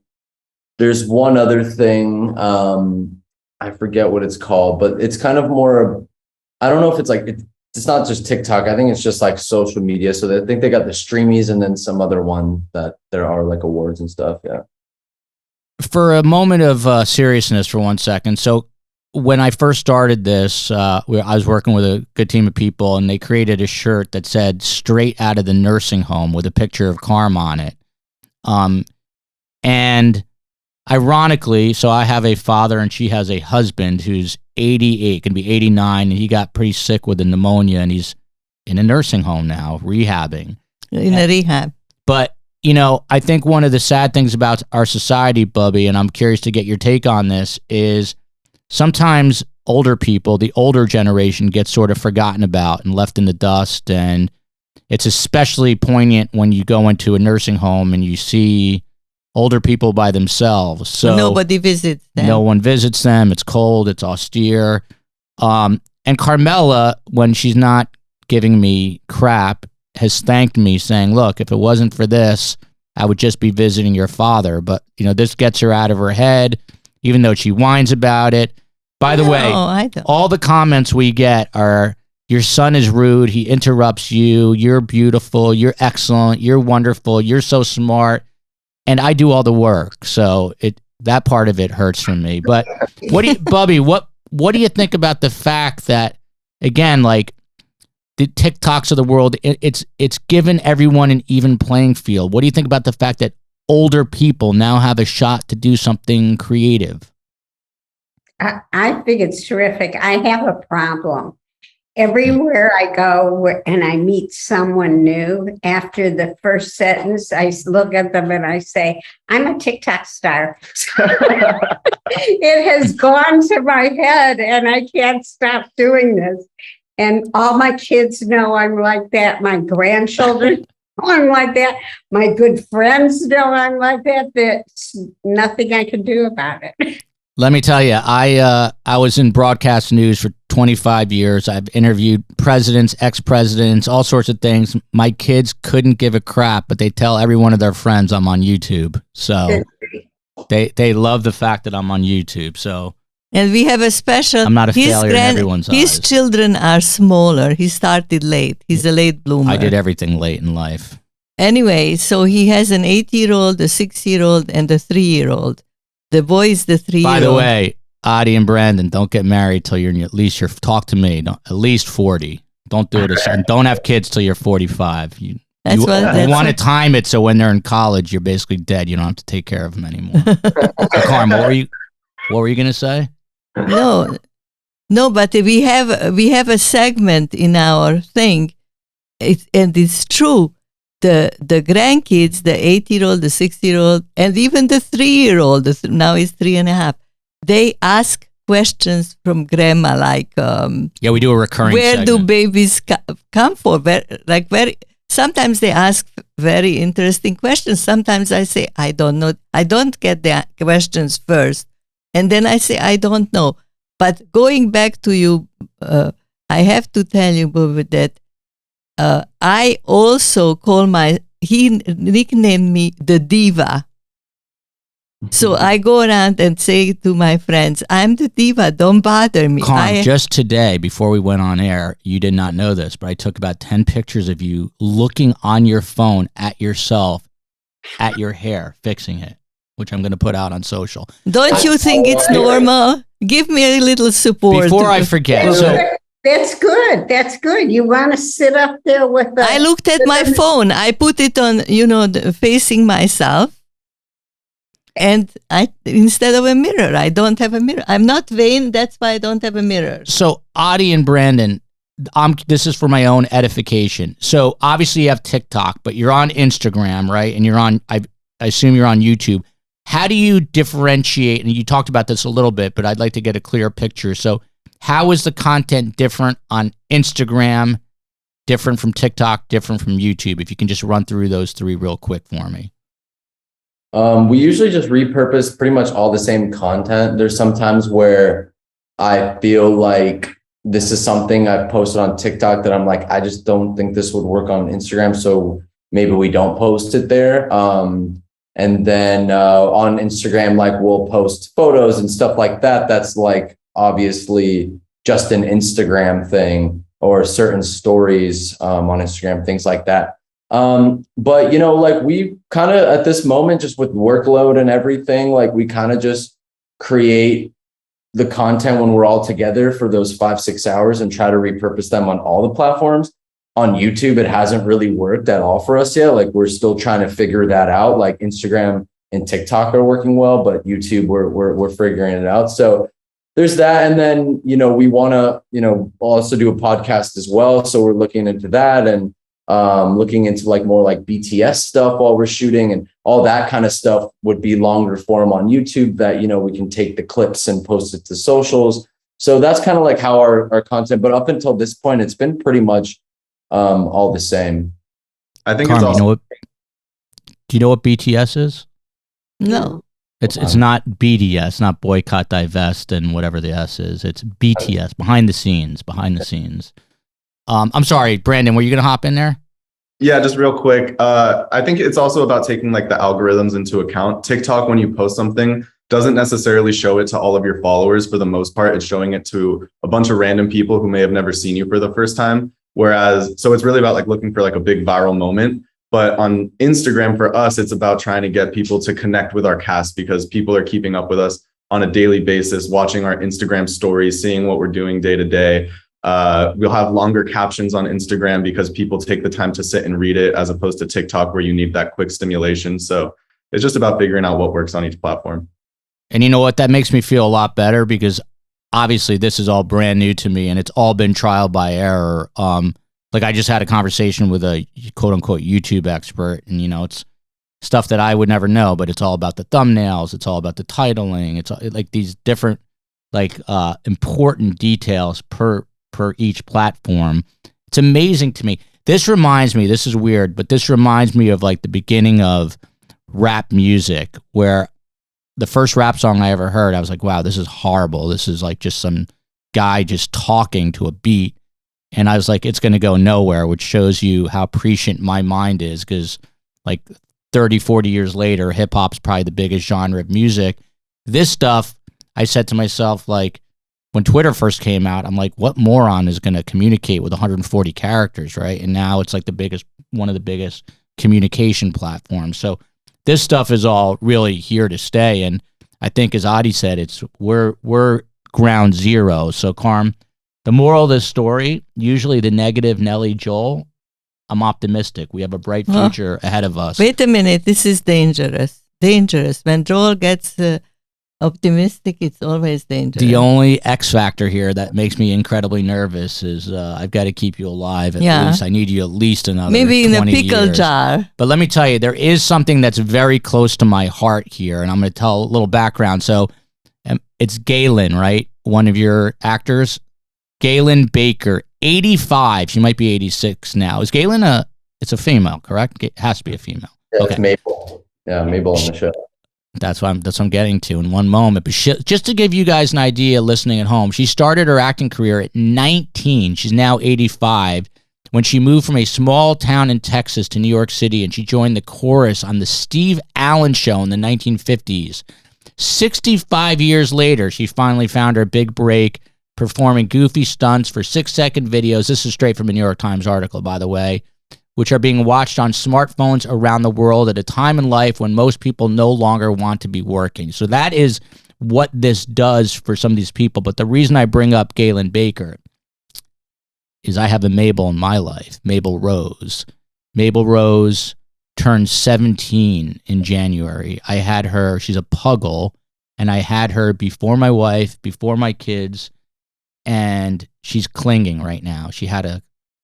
there's one other thing. I forget what it's called, but it's kind of more. I don't know if it's it's not just TikTok. I think it's just social media. So I think they got the Streamies and then some other one that there are awards and stuff. Yeah. for a moment of seriousness for 1 second. So when I first started this, I was working with a good team of people, and they created a shirt that said "Straight out of the nursing home" with a picture of Karm on it. And ironically, so I have a father and she has a husband who's 88, can be 89, and he got pretty sick with a pneumonia, and he's in a nursing home now, rehabbing. In a rehab. But, I think one of the sad things about our society, Bubby, and I'm curious to get your take on this, is sometimes older people, the older generation, gets sort of forgotten about and left in the dust. And it's especially poignant when you go into a nursing home and you see older people by themselves. So nobody visits them. No one visits them. It's cold. It's austere. And Carmela, when she's not giving me crap, has thanked me saying, look, if it wasn't for this, I would just be visiting your father. But, this gets her out of her head, even though she whines about it. By the way, all the comments we get are, your son is rude. He interrupts you. You're beautiful. You're excellent. You're wonderful. You're so smart. And I do all the work. So that part of it hurts for me. But Bubby, what do you think about the fact that, again, like the TikToks of the world, it's given everyone an even playing field. What do you think about the fact that older people now have a shot to do something creative? I think it's terrific. I have a problem. Everywhere I go and I meet someone new, after the first sentence, I look at them and I say, I'm a TikTok star. It has gone to my head and I can't stop doing this. And all my kids know I'm like that. My grandchildren know I'm like that. My good friends know I'm like that. There's nothing I can do about it. Let me tell you, I was in broadcast news for 25 years. I've interviewed presidents, ex-presidents, all sorts of things. My kids couldn't give a crap, but they tell every one of their friends I'm on YouTube. So they love the fact that I'm on YouTube. So, and we have a special. I'm not a failure in everyone's eyes. His children are smaller. He started late. He's a late bloomer. I did everything late in life. Anyway, so he has an 8-year-old, a 6-year-old, and a 3-year-old. The boy is the 3-year-old. By the way, Adi and Brandon, don't get married till you're talk to me. At least 40. Don't do it. And don't have kids till you're 45. You want to time it so when they're in college, you're basically dead. You don't have to take care of them anymore. Karm, what were you going to say? No, but we have a segment in our thing, and it's true. The grandkids, the 8-year-old, the 6-year-old, and even the 3-year-old, now he's 3.5, they ask questions from grandma like, we do a recurring where segment. do babies come from? Sometimes they ask very interesting questions. Sometimes I say, I don't know. I don't get the questions first. And then I say, I don't know. But going back to you, I have to tell you, Bobby, that I also he nicknamed me the diva. So I go around and say to my friends, I'm the diva, don't bother me. Karm, just today, before we went on air, you did not know this, but I took about 10 pictures of you looking on your phone at yourself, at your hair, fixing it, which I'm going to put out on social. Don't you think it's normal? Give me a little support. Before I forget. That's good. That's good. You want to sit up there with I looked at my phone. I put it on, facing myself. And instead of a mirror, I don't have a mirror. I'm not vain. That's why I don't have a mirror. So Adi and Brandon, this is for my own edification. So obviously you have TikTok, but you're on Instagram, right? And I assume you're on YouTube. How do you differentiate? And you talked about this a little bit, but I'd like to get a clear picture. So how is the content different on Instagram, different from TikTok, different from YouTube? If you can just run through those three real quick for me. We usually just repurpose pretty much all the same content. There's some times where I feel like this is something I've posted on TikTok that I'm like, I just don't think this would work on Instagram. So maybe we don't post it there. And then on Instagram, like we'll post photos and stuff like that. That's like obviously just an Instagram thing, or certain stories on Instagram, things like that. But like we kind of at this moment, just with workload and everything, like we kind of just create the content when we're all together for those 5-6 hours and try to repurpose them on all the platforms. On YouTube, it hasn't really worked at all for us yet. Like we're still trying to figure that out. Like Instagram and TikTok are working well, but YouTube, we're figuring it out. So there's that. And then, we want to, also do a podcast as well. So we're looking into that and looking into like more like BTS stuff while we're shooting, and all that kind of stuff would be longer form on YouTube that, we can take the clips and post it to socials. So that's kind of like how our content, but up until this point, it's been pretty much all the same. I think Karm, it's also. Do you know what BTS is? No. It's not BDS, not boycott, divest, and whatever the S is. It's BTS, behind the scenes. I'm sorry, Brandon, were you going to hop in there? Yeah, just real quick. I think it's also about taking like the algorithms into account. TikTok, when you post something, doesn't necessarily show it to all of your followers. For the most part, it's showing it to a bunch of random people who may have never seen you for the first time. So it's really about like looking for like a big viral moment. But on Instagram for us, it's about trying to get people to connect with our cast, because people are keeping up with us on a daily basis, watching our Instagram stories, seeing what we're doing day to day. We'll have longer captions on Instagram because people take the time to sit and read it, as opposed to TikTok where you need that quick stimulation. So it's just about figuring out what works on each platform. And you know what? That makes me feel a lot better, because obviously this is all brand new to me and it's all been trial by error. Like I just had a conversation with a quote unquote YouTube expert, and it's stuff that I would never know, but it's all about the thumbnails. It's all about the titling. It's like these different, like, important details per each platform. It's amazing to me. This is weird, but this reminds me of like the beginning of rap music, where the first rap song I ever heard, I was like, wow, this is horrible. This is like just some guy just talking to a beat. And I was like, it's going to go nowhere, which shows you how prescient my mind is, because like 30, 40 years later, hip hop's probably the biggest genre of music. This stuff, I said to myself, like, when Twitter first came out, I'm like, what moron is going to communicate with 140 characters, right? And now it's like one of the biggest communication platforms. So this stuff is all really here to stay. And I think, as Adi said, we're ground zero. So Karm, the moral of this story, usually the negative, Nelly, Joel, I'm optimistic. We have a bright future ahead of us. Wait a minute. This is dangerous. Dangerous. When Joel gets optimistic, it's always dangerous. The only X factor here that makes me incredibly nervous is I've got to keep you alive at least. I need you at least another maybe 20 in a pickle years. jar. But let me tell you, there is something that's very close to my heart here, and I'm going to tell a little background. So it's Galen, right? One of your actors. Galen Baker, 85. She might be 86 now. Is Galen it's a female, correct? It has to be a female. Yeah, okay. It's Mabel. Yeah, Mabel on the show. That's what I'm getting to in one moment. But just to give you guys an idea, listening at home, she started her acting career at 19. She's now 85. When she moved from a small town in Texas to New York City, and she joined the chorus on the Steve Allen Show in the 1950s. 65 years later, she finally found her big break, performing goofy stunts for 6-second videos. This is straight from a New York Times article, by the way, which are being watched on smartphones around the world at a time in life when most people no longer want to be working. So that is what this does for some of these people. But the reason I bring up Galen Baker is I have a Mabel in my life, Mabel Rose. Mabel Rose turned 17 in January. I had her, she's a puggle, and I had her before my wife, before my kids, and she's clinging right now. She had I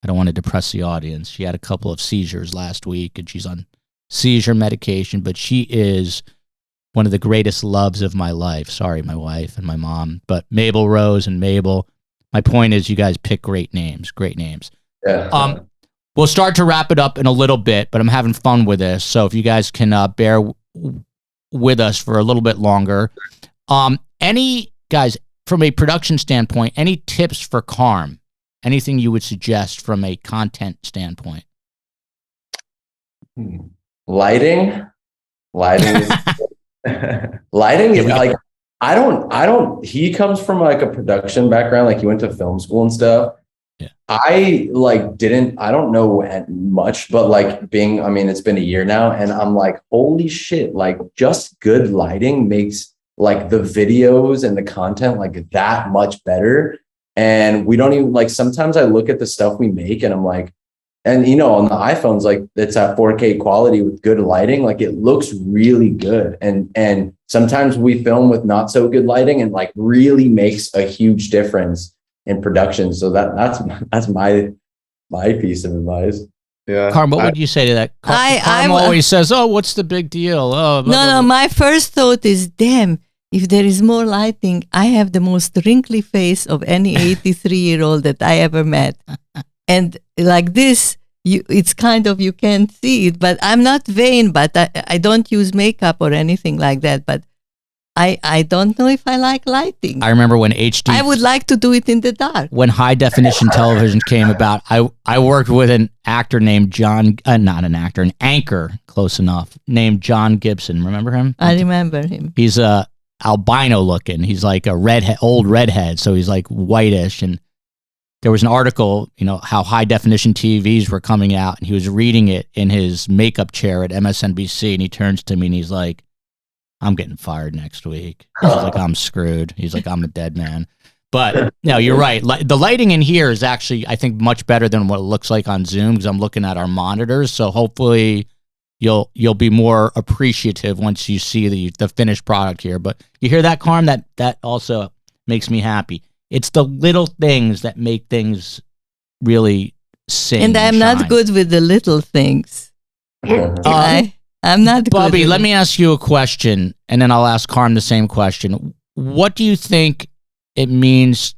don't want to depress the audience. She had a couple of seizures last week, and she's on seizure medication, but she is one of the greatest loves of my life. Sorry, my wife and my mom, but Mabel Rose and Mabel. My point is, you guys pick great names. Yeah. We'll start to wrap it up in a little bit, but I'm having fun with this. So if you guys can bear with us for a little bit longer. Any guys, from a production standpoint, any tips for Karm? Anything you would suggest from a content standpoint? Lighting is lighting is like, I don't, he comes from like a production background, like he went to film school and stuff. I don't know much, but it's been a year now, and I'm like, holy shit, like just good lighting makes like the videos and the content like that much better. And we don't even like, sometimes I look at the stuff we make and I'm like, and on the iPhones, like it's at 4K quality with good lighting, like it looks really good. And sometimes we film with not so good lighting and like really makes a huge difference in production. So that's my piece of advice. Yeah. Karm, what would you say to that? Karm always says, "Oh, what's the big deal?" Oh, blah, blah, blah. No. My first thought is, damn, if there is more lighting, I have the most wrinkly face of any 83-year-old that I ever met. And like this, it's kind of, you can't see it, but I'm not vain, but I don't use makeup or anything like that. But I don't know if I like lighting. I remember when HD. I would like to do it in the dark. When high definition television came about, I worked with an actor named John, not an actor, an anchor, close enough, named John Gibson. Remember him? I remember him. He's albino looking. He's like a old redhead, so he's like whitish. And there was an article, how high definition TVs were coming out, and he was reading it in his makeup chair at MSNBC, and he turns to me and he's like, "I'm getting fired next week." He's like, "I'm screwed." He's like, "I'm a dead man." But no, you're right. The lighting in here is actually, I think, much better than what it looks like on Zoom, because I'm looking at our monitors. So hopefully you'll be more appreciative once you see the finished product here. But you hear that, Karm? That also makes me happy. It's the little things that make things really sing. And I'm not good with the little things. I'm not Bobby, good. let me ask you a question, and then I'll ask Karm the same question. What do you think it means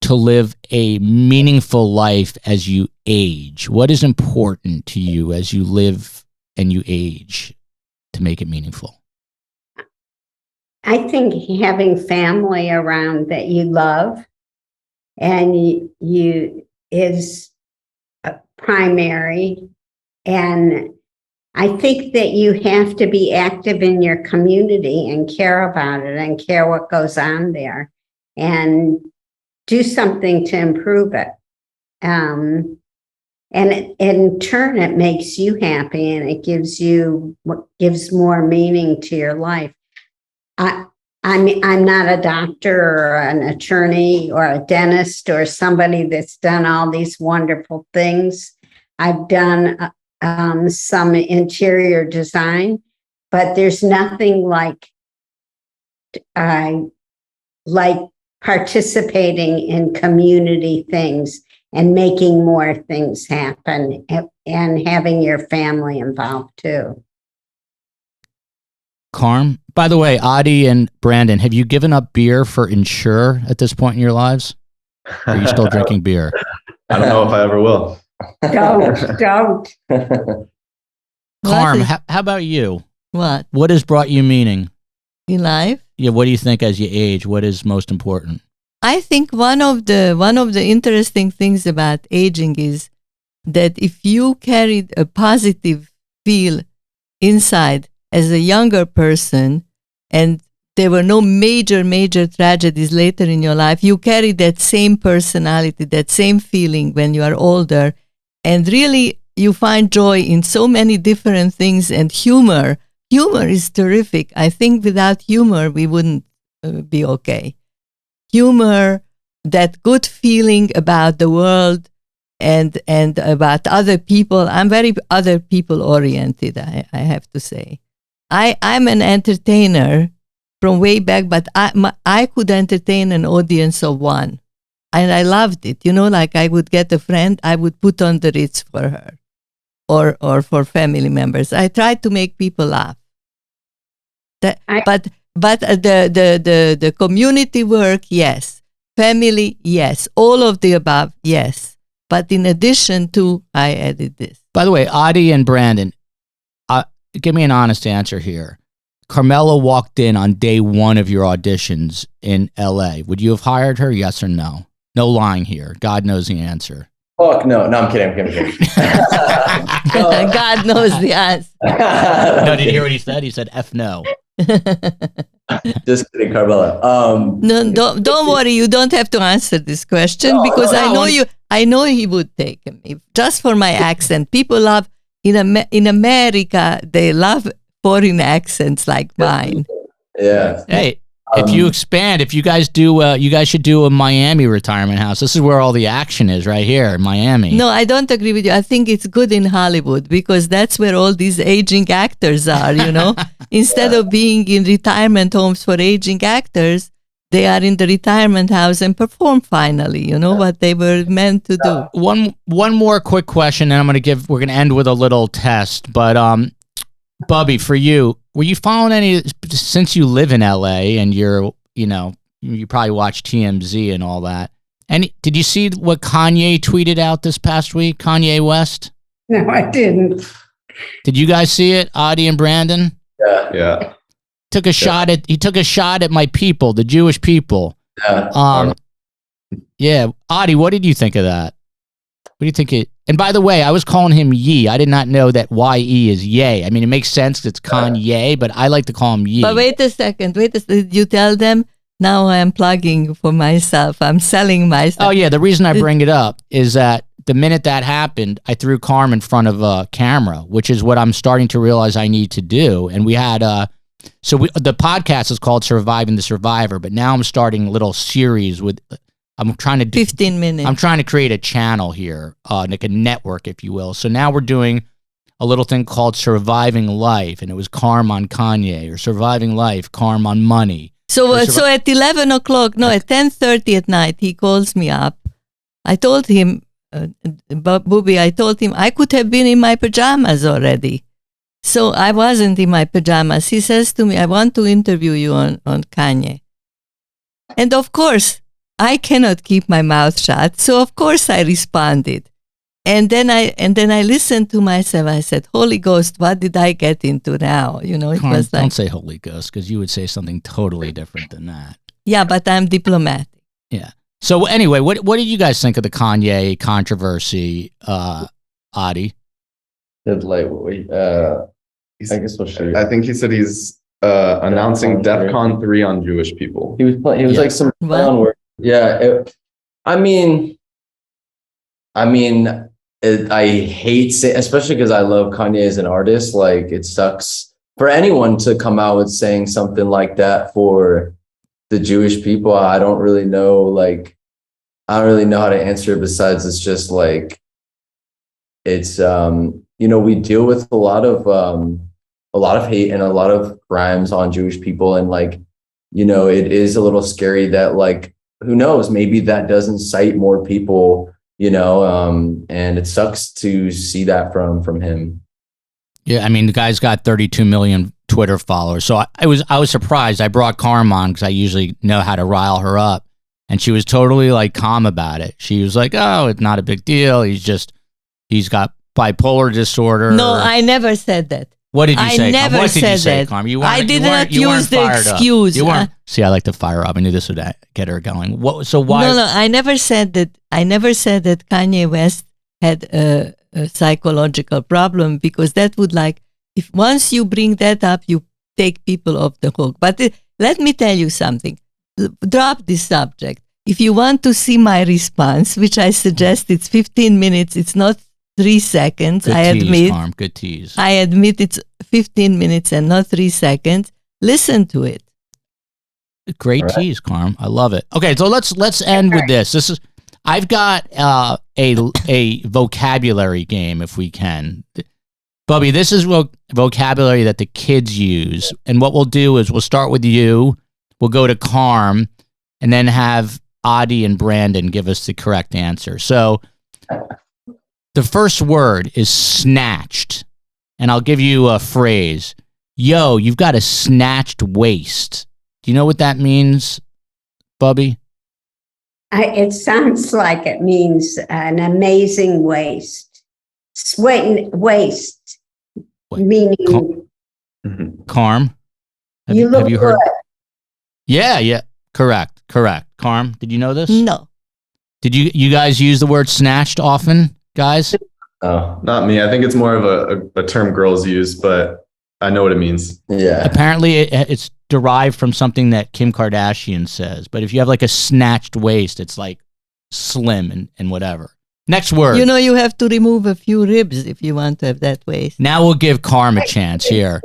to live a meaningful life as you age? What is important to you as you live and you age to make it meaningful? I think having family around that you love and you is primary. And I think that you have to be active in your community and care about it and care what goes on there and do something to improve it. And in turn, it makes you happy and it gives more meaning to your life. I'm not a doctor or an attorney or a dentist or somebody that's done all these wonderful things. I've done some interior design, but there's nothing like participating in community things and making more things happen and having your family involved too. Karm, by the way, Adi and Brandon, have you given up beer for Ensure at this point in your lives? Or are you still drinking beer? I don't know if I ever will. Don't. Karm, how about you? What has brought you meaning in life? Yeah, what do you think as you age? What is most important? I think one of the interesting things about aging is that if you carried a positive feel inside as a younger person and there were no major tragedies later in your life, you carry that same personality, that same feeling when you are older, and really you find joy in so many different things. And humor is terrific. I think without humor we wouldn't be okay. Humor, that good feeling about the world and about other people. I'm very other people oriented, I have to say. I'm an entertainer from way back, but I could entertain an audience of one. And I loved it. Like I would get a friend, I would put on the Ritz for her or for family members. I tried to make people laugh. But the community work, yes. Family, yes. All of the above, yes. But in addition to, I added this. By the way, Adi and Brandon, give me an honest answer here. Carmela walked in on day one of your auditions in LA. Would you have hired her? Yes or no? No lying here. God knows the answer. Fuck no. No, I'm kidding. God knows the answer. No, did you hear what he said? He said F no. Just kidding, Carmela. No, don't worry. You don't have to answer this question because I know he would take me just for my accent. People love in America. They love foreign accents like mine. Yeah. Hey, if you expand, if you guys do, you guys should do a Miami retirement house. This is where all the action is, right here in Miami. No, I don't agree with you. I think it's good in Hollywood because that's where all these aging actors are, Instead of being in retirement homes for aging actors, they are in the retirement house and perform finally, what they were meant to do. One more quick question, and we're gonna end with a little test. But Bubby, for you, were you following any, since you live in LA and you probably watch TMZ and all that? And did you see what Kanye tweeted out this past week? Kanye West? No, I didn't. Did you guys see it, Adi and Brandon? Yeah. He took a shot at my people, the Jewish people. Yeah. Adi, what did you think of that? What do you think and by the way, I was calling him Ye. I did not know that Y-E is yay. I mean, it makes sense 'cause it's Kanye, but I like to call him Ye. But wait a second. Did you tell them? Now I'm plugging for myself. I'm selling myself. Oh, yeah. The reason I bring it up is that the minute that happened, I threw Karm in front of a camera, which is what I'm starting to realize I need to do. And we had, the podcast is called Surviving the Survivor, but now I'm starting a little series I'm trying to do 15 minutes. I'm trying to create a channel here, like a network, if you will. So now we're doing a little thing called Surviving Life, and it was Karm on Kanye, or Surviving Life, Karm on money. So at 11 o'clock, at 10:30 at night, he calls me up. I told him, Booby, I could have been in my pajamas already. So I wasn't in my pajamas. He says to me, I want to interview you on Kanye. And of course, I cannot keep my mouth shut. So of course I responded. And then I listened to myself. I said, Holy Ghost, what did I get into now? It was like, don't say Holy Ghost, because you would say something totally different than that. Yeah, but I'm diplomatic. Yeah. So anyway, what did you guys think of the Kanye controversy, Adi? I guess we'll show you. I think he said he's announcing DEFCON 3 on Jewish people. He was like some clown work. Yeah. I hate saying, especially because I love Kanye as an artist. Like, it sucks for anyone to come out with saying something like that for the Jewish people. I don't really know how to answer it, besides it's just like, it's we deal with a lot of hate and a lot of crimes on Jewish people, and it is a little scary that who knows, maybe that does incite more people, and it sucks to see that from him. Yeah, I mean, the guy's got 32 million Twitter followers. So I was surprised. I brought Karm on because I usually know how to rile her up, and she was totally calm about it. She was like, "Oh, it's not a big deal. He's got bipolar disorder." No, I never said that. What did you say? I never what did said you say, that. Karm? I did not use the excuse. You weren't. See, I like to fire up. I knew this would get her going. So why? No, I never said that. I never said that Kanye West had a psychological problem, because that would if once you bring that up, you take people off the hook. But let me tell you something. Drop this subject. If you want to see my response, which I suggest it's 15 minutes, it's not 3 seconds. Good I tease, admit. Karm. Good tease. I admit it's 15 minutes and not 3 seconds. Listen to it. Great tease, Karm. I love it. Okay, so let's end with this. I've got a vocabulary game, if we can. Bubby, this is vocabulary that the kids use, and what we'll do is we'll start with you. We'll go to Karm, and then have Adi and Brandon give us the correct answer. So the first word is snatched, and I'll give you a phrase. Yo, you've got a snatched waist. Do you know what that means, Bubby? It sounds like it means an amazing waist. Waist, meaning Karm. Have you heard? Yeah. Correct. Karm, did you know this? No. Did you guys use the word snatched often, guys? Oh, not me. I think it's more of a term girls use, but I know what it means. Yeah. Apparently, it's derived from something that Kim Kardashian says. But if you have a snatched waist, it's slim and whatever. Next word. You know, you have to remove a few ribs if you want to have that waist. Now we'll give Karm a chance here.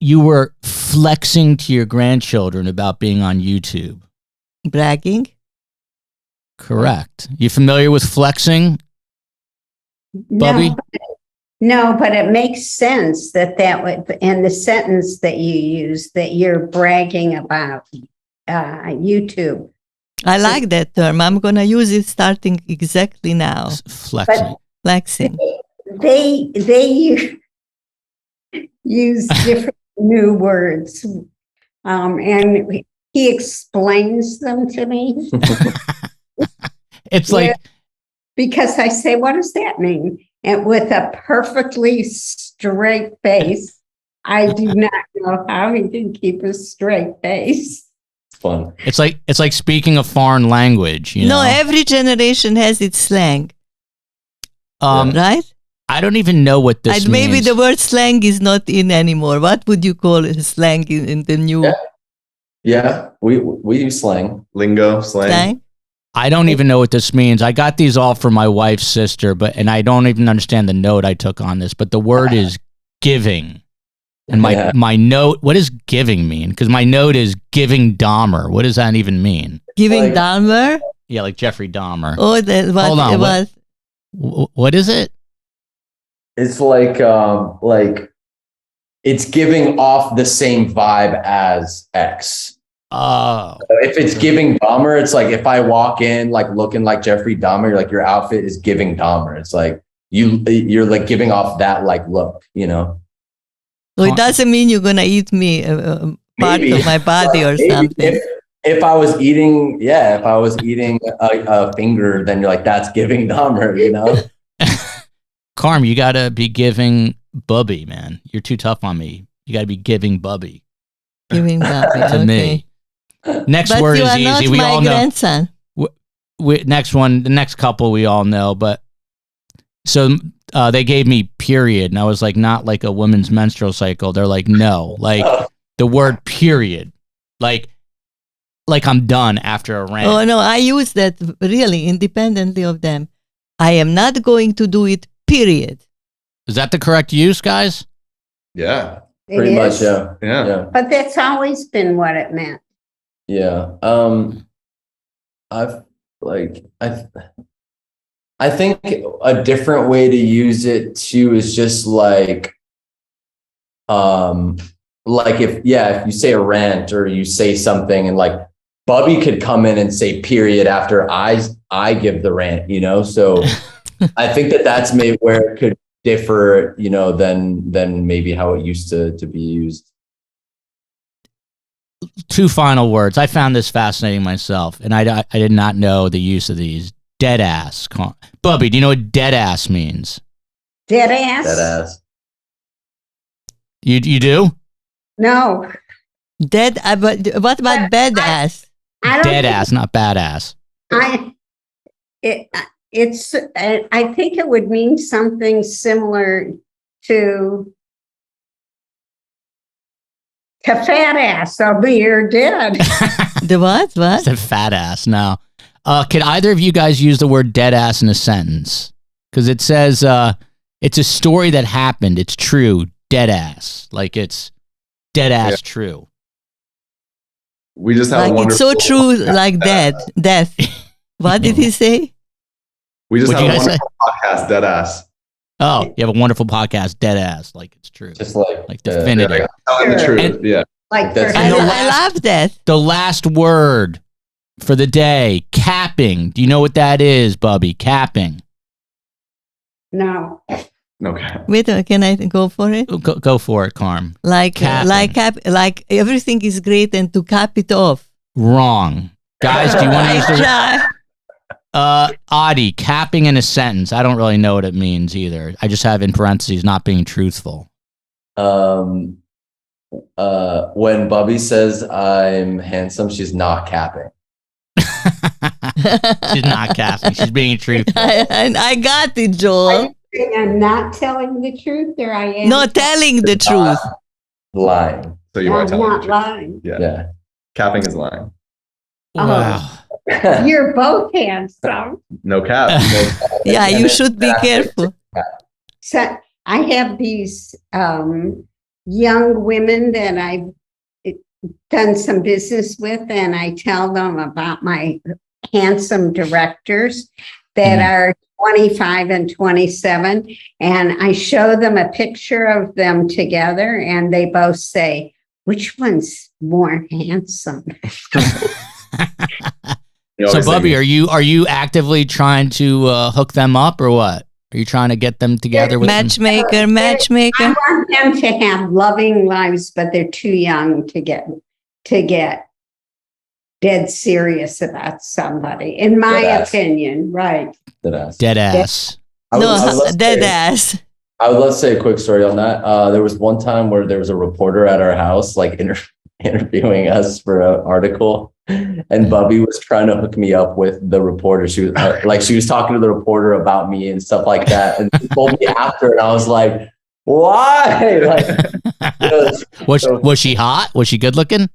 You were flexing to your grandchildren about being on YouTube. Bragging? Correct. You familiar with flexing, Bubby? No, but it makes sense that would, and the sentence that you use, that you're bragging about YouTube. I like that term. I'm going to use it starting exactly now. Flexing. Flexing. They use different new words, and he explains them to me. It's like, because I say, what does that mean? And with a perfectly straight face, I do not know how he can keep a straight face. It's fun. it's like speaking a foreign language. You know? No, every generation has its slang, right? I don't even know what this means. Maybe the word slang is not in anymore. What would you call it, slang in the new Yeah, we use slang. Lingo, slang. I don't even know what this means. I got these all from my wife's sister, and I don't even understand the note I took on this, but the word is giving. And my note, what does giving mean? Because my note is giving Dahmer. What does that even mean? Giving Dahmer? Yeah, like Jeffrey Dahmer. Oh, what, hold on. What is it? It's like it's giving off the same vibe as X. Oh. If it's giving Dahmer, it's like if I walk in like looking like Jeffrey Dahmer, you're like your outfit is giving Dahmer. It's like you're like giving off that like look, you know. So it doesn't mean you're gonna eat me part of my body or something. If I was eating, a finger, then you're like that's giving Dahmer, you know. Karm, you gotta be giving Bubby, man. You're too tough on me. You gotta be giving Bubby. Giving Bubby to me. Next word is easy. We all know. Grandson. Next one, the next couple we all know. But so they gave me period, and I was like, not like a woman's menstrual cycle. They're like, no, like the word period, like I'm done after a rant. Oh no, I use that really independently of them. I am not going to do it. Period. Is that the correct use, guys? Yeah. Pretty much, yeah. But that's always been what it meant. Yeah. I think a different way to use it too is just like if you say a rant or you say something and like Bubby could come in and say period after I give the rant, you know? So I think that's maybe where it could differ, you know, than maybe how it used to be used. Two final words. I found this fascinating myself, and I did not know the use of these. Dead ass. Bubby, do you know what dead ass means? Dead ass? Dead ass. You do? No. Dead, but what about bad ass? Dead ass, not badass. I think it would mean something similar to fat ass. I'll be here dead. The what? It's a fat ass. No. Can either of you guys use the word dead ass in a sentence? Because it says it's a story that happened. It's true. Dead ass. Like it's dead ass true. We just have like it's so true, like death. What did he say? We just What'd have a you guys wonderful podcast, dead ass. Oh, you have a wonderful podcast, dead ass. Like it's true. Just like definitive. Yeah, telling the truth. Like I love that. The last word for the day, capping. Do you know what that is, Bubby? Capping. No. Okay. Wait, can I go for it? Go for it, Karm. Like everything is great, and to cap it off. Wrong, guys. Do you want to use the Adi, capping in a sentence? I don't really know what it means either. I just have in parentheses not being truthful. When Bubby says I'm handsome, she's not capping. She's not capping. She's being truthful. I got it, Joel. I'm not telling the truth, or I am. Not telling the truth. Lying. So you are telling the not truth. lying. Yeah. Capping is lying. Wow. You're both handsome. No cap. Yeah, you should be careful. So I have these young women that I've done some business with, and I tell them about my handsome directors that are 25 and 27, and I show them a picture of them together, and they both say, which one's more handsome? So, Bubby, are you actively trying to hook them up, or what? Are you trying to get them together with matchmaker? I want them to have loving lives, but they're too young to get dead serious about somebody, in my opinion. Right? Dead ass. Dead ass. I would love to say a quick story on that. There was one time where there was a reporter at our house, like interviewing us for an article, and Bubby was trying to hook me up with the reporter. She was she was talking to the reporter about me and stuff like that, and she told me after, and I was like, "Why?" Was she hot? Was she good looking?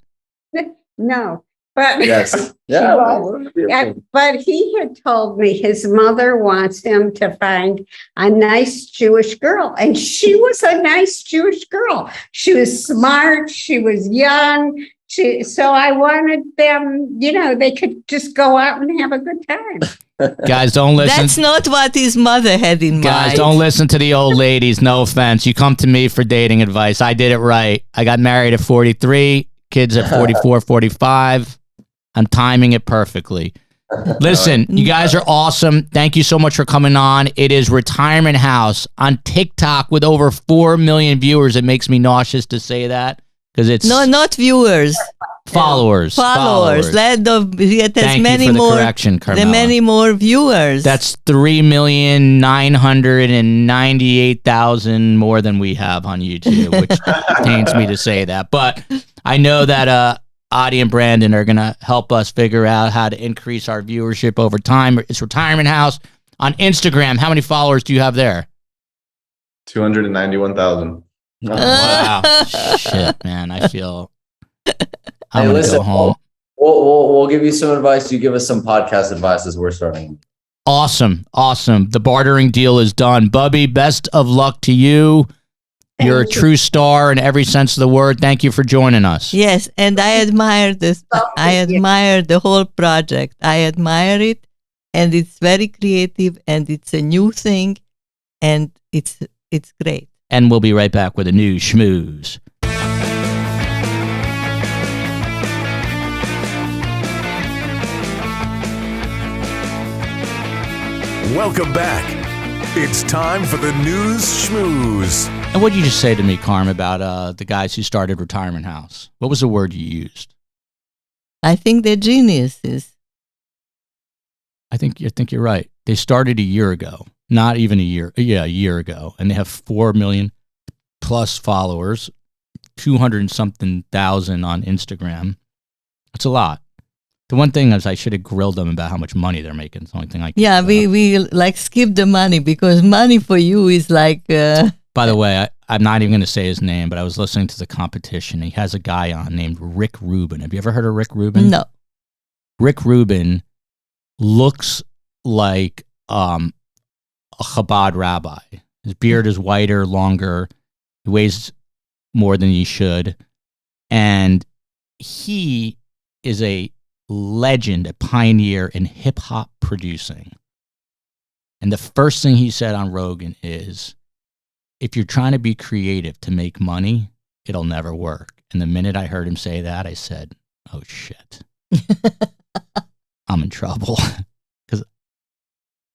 No, but yes, but he had told me his mother wants him to find a nice Jewish girl, and she was a nice Jewish girl. She was smart. She was young. So I wanted them, they could just go out and have a good time. Guys, don't listen. That's not what his mother had in mind. Guys, don't listen to the old ladies. No offense. You come to me for dating advice. I did it right. I got married at 43, kids at 44, 45. I'm timing it perfectly. Listen, you guys are awesome. Thank you so much for coming on. It is Retirement House on TikTok with over 4 million viewers. It makes me nauseous to say that. Because it's not viewers, followers. Let them get as many more. Correction, Carmela. The many more viewers. That's 3,998,000 more than we have on YouTube, which pains me to say that. But I know that Audie and Brandon are going to help us figure out how to increase our viewership over time. It's Retirement House on Instagram. How many followers do you have there? 291,000. Oh, wow. Shit, man. I feel I'm going to go home. We'll give you some advice. You give us some podcast advice as we're starting. Awesome. The bartering deal is done. Bubby, best of luck to you. You're a true star in every sense of the word. Thank you for joining us. Yes, and I admire this. I admire the whole project. I admire it, and it's very creative, and it's a new thing, and it's great. And we'll be right back with a new schmooze. Welcome back. It's time for the news schmooze. And what did you just say to me, Karm, about the guys who started Retirement House? What was the word you used? I think they're geniuses. I think you're right. They started a year ago. Not even a year. Yeah, a year ago. And they have 4 million plus followers, 200 and something thousand on Instagram. It's a lot. The one thing is I should have grilled them about how much money they're making. It's the only thing I can. Yeah, we skip the money because money for you is like... By the way, I'm not even going to say his name, but I was listening to the competition. He has a guy on named Rick Rubin. Have you ever heard of Rick Rubin? No. Rick Rubin looks like a Chabad rabbi. His beard is whiter, longer. He weighs more than he should. And he is a legend, a pioneer in hip-hop producing. And the first thing he said on Rogan is, if you're trying to be creative to make money, it'll never work. And the minute I heard him say that, I said, oh, shit. I'm in trouble. Because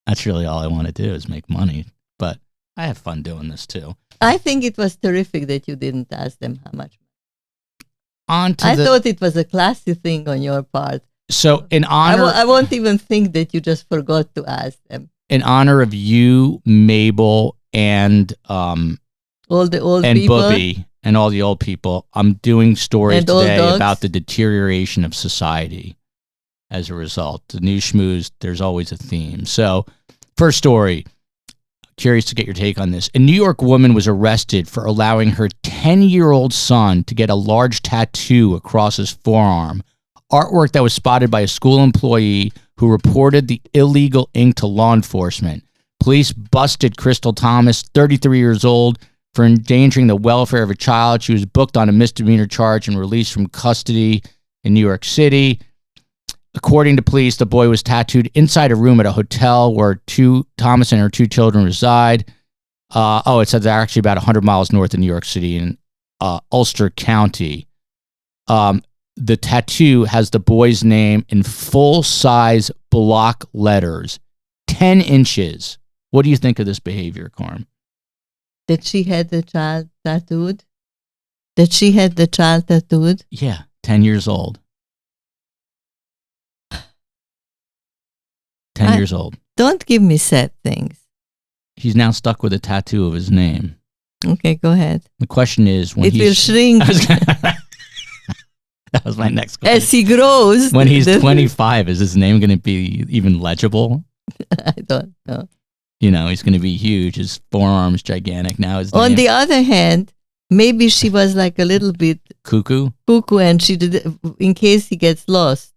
that's really all I want to do is make money. But I have fun doing this, too. I think it was terrific that you didn't ask them how much. I thought it was a classy thing on your part. So in honor... I won't even think that you just forgot to ask them. In honor of you, Mabel, and all the old and people, Bubby, and all the old people, I'm doing stories today about the deterioration of society as a result. The new schmooze, there's always a theme. So, first story, curious to get your take on this. A New York woman was arrested for allowing her 10-year-old son to get a large tattoo across his forearm artwork that was spotted by a school employee who reported the illegal ink to law enforcement. Police busted Crystal Thomas, 33 years old, for endangering the welfare of a child. She was booked on a misdemeanor charge and released from custody in New York City. According to police, the boy was tattooed inside a room at a hotel where Thomas and her 2 children reside. It said they're actually about 100 miles north of New York City in Ulster County. The tattoo has the boy's name in full-size block letters, 10 inches. What do you think of this behavior, Karm? That she had the child tattooed? That she had the child tattooed? Yeah, 10 years old. 10 years old. Don't give me sad things. He's now stuck with a tattoo of his name. Okay, go ahead. The question is, when it will shrink that was my next question. as he grows. When he's 25, is his name going to be even legible? I don't know. You know, he's going to be huge. His forearm's gigantic. Now his On name, the other hand, maybe she was like a little bit cuckoo, and she did, in case he gets lost.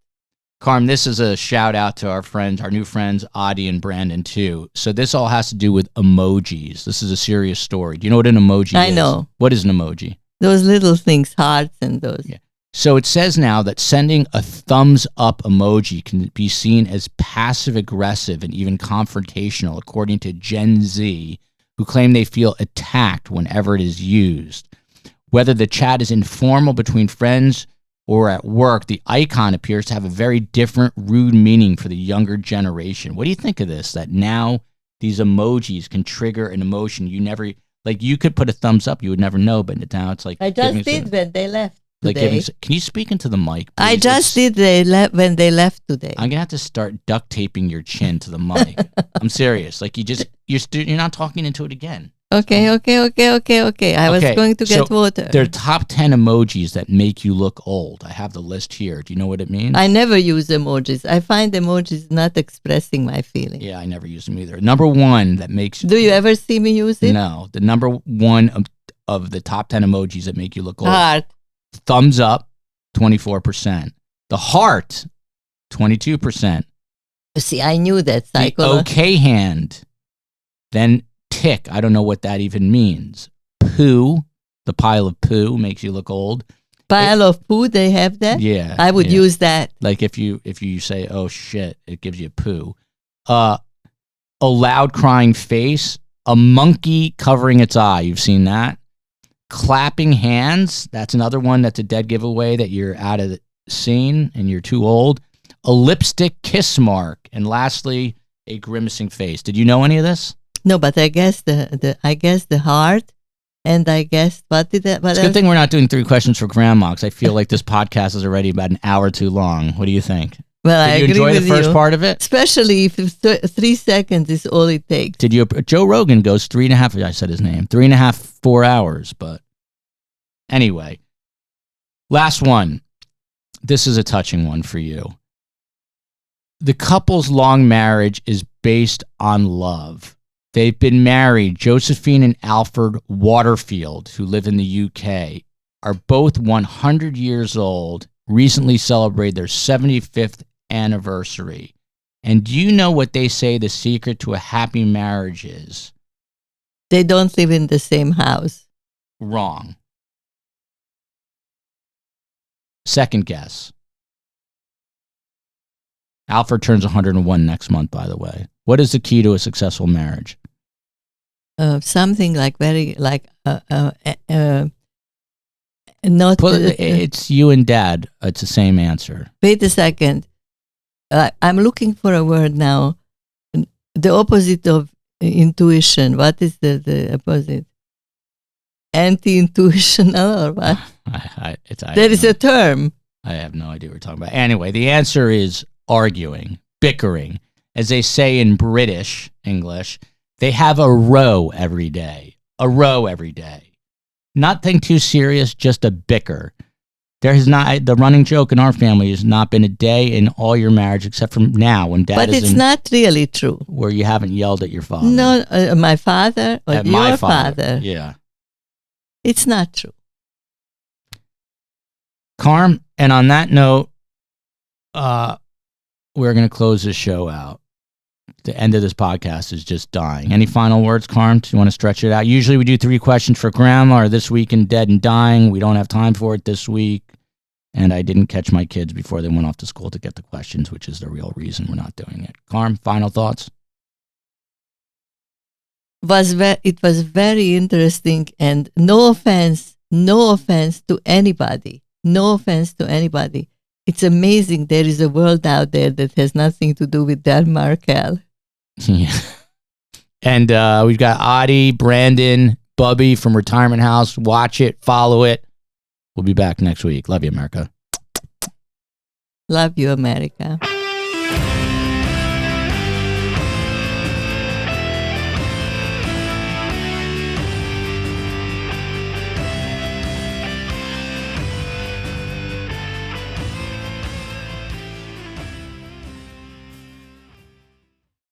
Karm, this is a shout out to our friends, our new friends, Adi and Brandon, too. So this all has to do with emojis. This is a serious story. Do you know what an emoji is? I know. What is an emoji? Those little things, hearts and those. Yeah. So it says now that sending a thumbs up emoji can be seen as passive aggressive and even confrontational, according to Gen Z, who claim they feel attacked whenever it is used. Whether the chat is informal between friends or at work, the icon appears to have a very different, rude meaning for the younger generation. What do you think of this? That now these emojis can trigger an emotion you never, like you could put a thumbs up, you would never know, but now it's like. I just did when they left today. Can you speak into the mic, please? I just did when they left today. I'm gonna have to start duct taping your chin to the mic. I'm serious. Like you're not talking into it again. Okay. I was going to get water. There are top 10 emojis that make you look old. I have the list here. Do you know what it means? I never use emojis. I find emojis not expressing my feelings. Yeah, I never use them either. Number one that makes. Do you ever see me use it? No. The number one of the top 10 emojis that make you look old. Heart. Thumbs up, 24%. The heart, 22%. See, I knew that. The okay hand. Then tick. I don't know what that even means. Poo. The pile of poo makes you look old. Pile of poo, they have that? Yeah. I would use that. Like if you say, oh shit, it gives you poo. A loud crying face. A monkey covering its eye. You've seen that. Clapping hands. That's another one that's a dead giveaway that you're out of the scene and you're too old. A lipstick kiss mark. And lastly, a grimacing face. Did you know any of this? No, but I guess the heart, and I guess what It's a good thing we're not doing 3 questions for grandma, because I feel like this podcast is already about an hour too long. What do you think? Well, I agree with you. Did you enjoy the first part of it? Especially if 3 seconds is all it takes. Did you? Joe Rogan goes 3.5. I said his name. 3.5, 4 hours. But anyway, last one. This is a touching one for you. The couple's long marriage is based on love. They've been married. Josephine and Alfred Waterfield, who live in the UK, are both 100 years old, recently celebrated their 75th anniversary. And do you know what they say the secret to a happy marriage is? They don't live in the same house. Wrong. Second guess. Alfred turns 101 next month, by the way. What is the key to a successful marriage? Something like not. It's you and Dad. It's the same answer. Wait a second. I'm looking for a word now. The opposite of intuition. What is the opposite? Anti-intuitional or what? There is a term. I have no idea what we're talking about. Anyway, the answer is arguing, bickering. As they say in British English, they have a row every day. A row every day. Nothing too serious, just a bicker. There has not, the running joke in our family has not been a day in all your marriage except from now when Dad But is it's not really true. Where you haven't yelled at your father. No, my father or at your father. Yeah. It's not true. Karm, and on that note, we're going to close this show out. The end of this podcast is just dying. Any final words, Karm? Do you want to stretch it out? Usually we do 3 questions for grandma or this week in Dead and Dying. We don't have time for it this week. And I didn't catch my kids before they went off to school to get the questions, which is the real reason we're not doing it. Karm, final thoughts? It was very interesting, and no offense to anybody. No offense to anybody. It's amazing there is a world out there that has nothing to do with Dan Markel. Yeah. And we've got Adi, Brandon, Bubby from Retirement House. Watch it, follow it. We'll be back next week. Love you, America. Love you, America.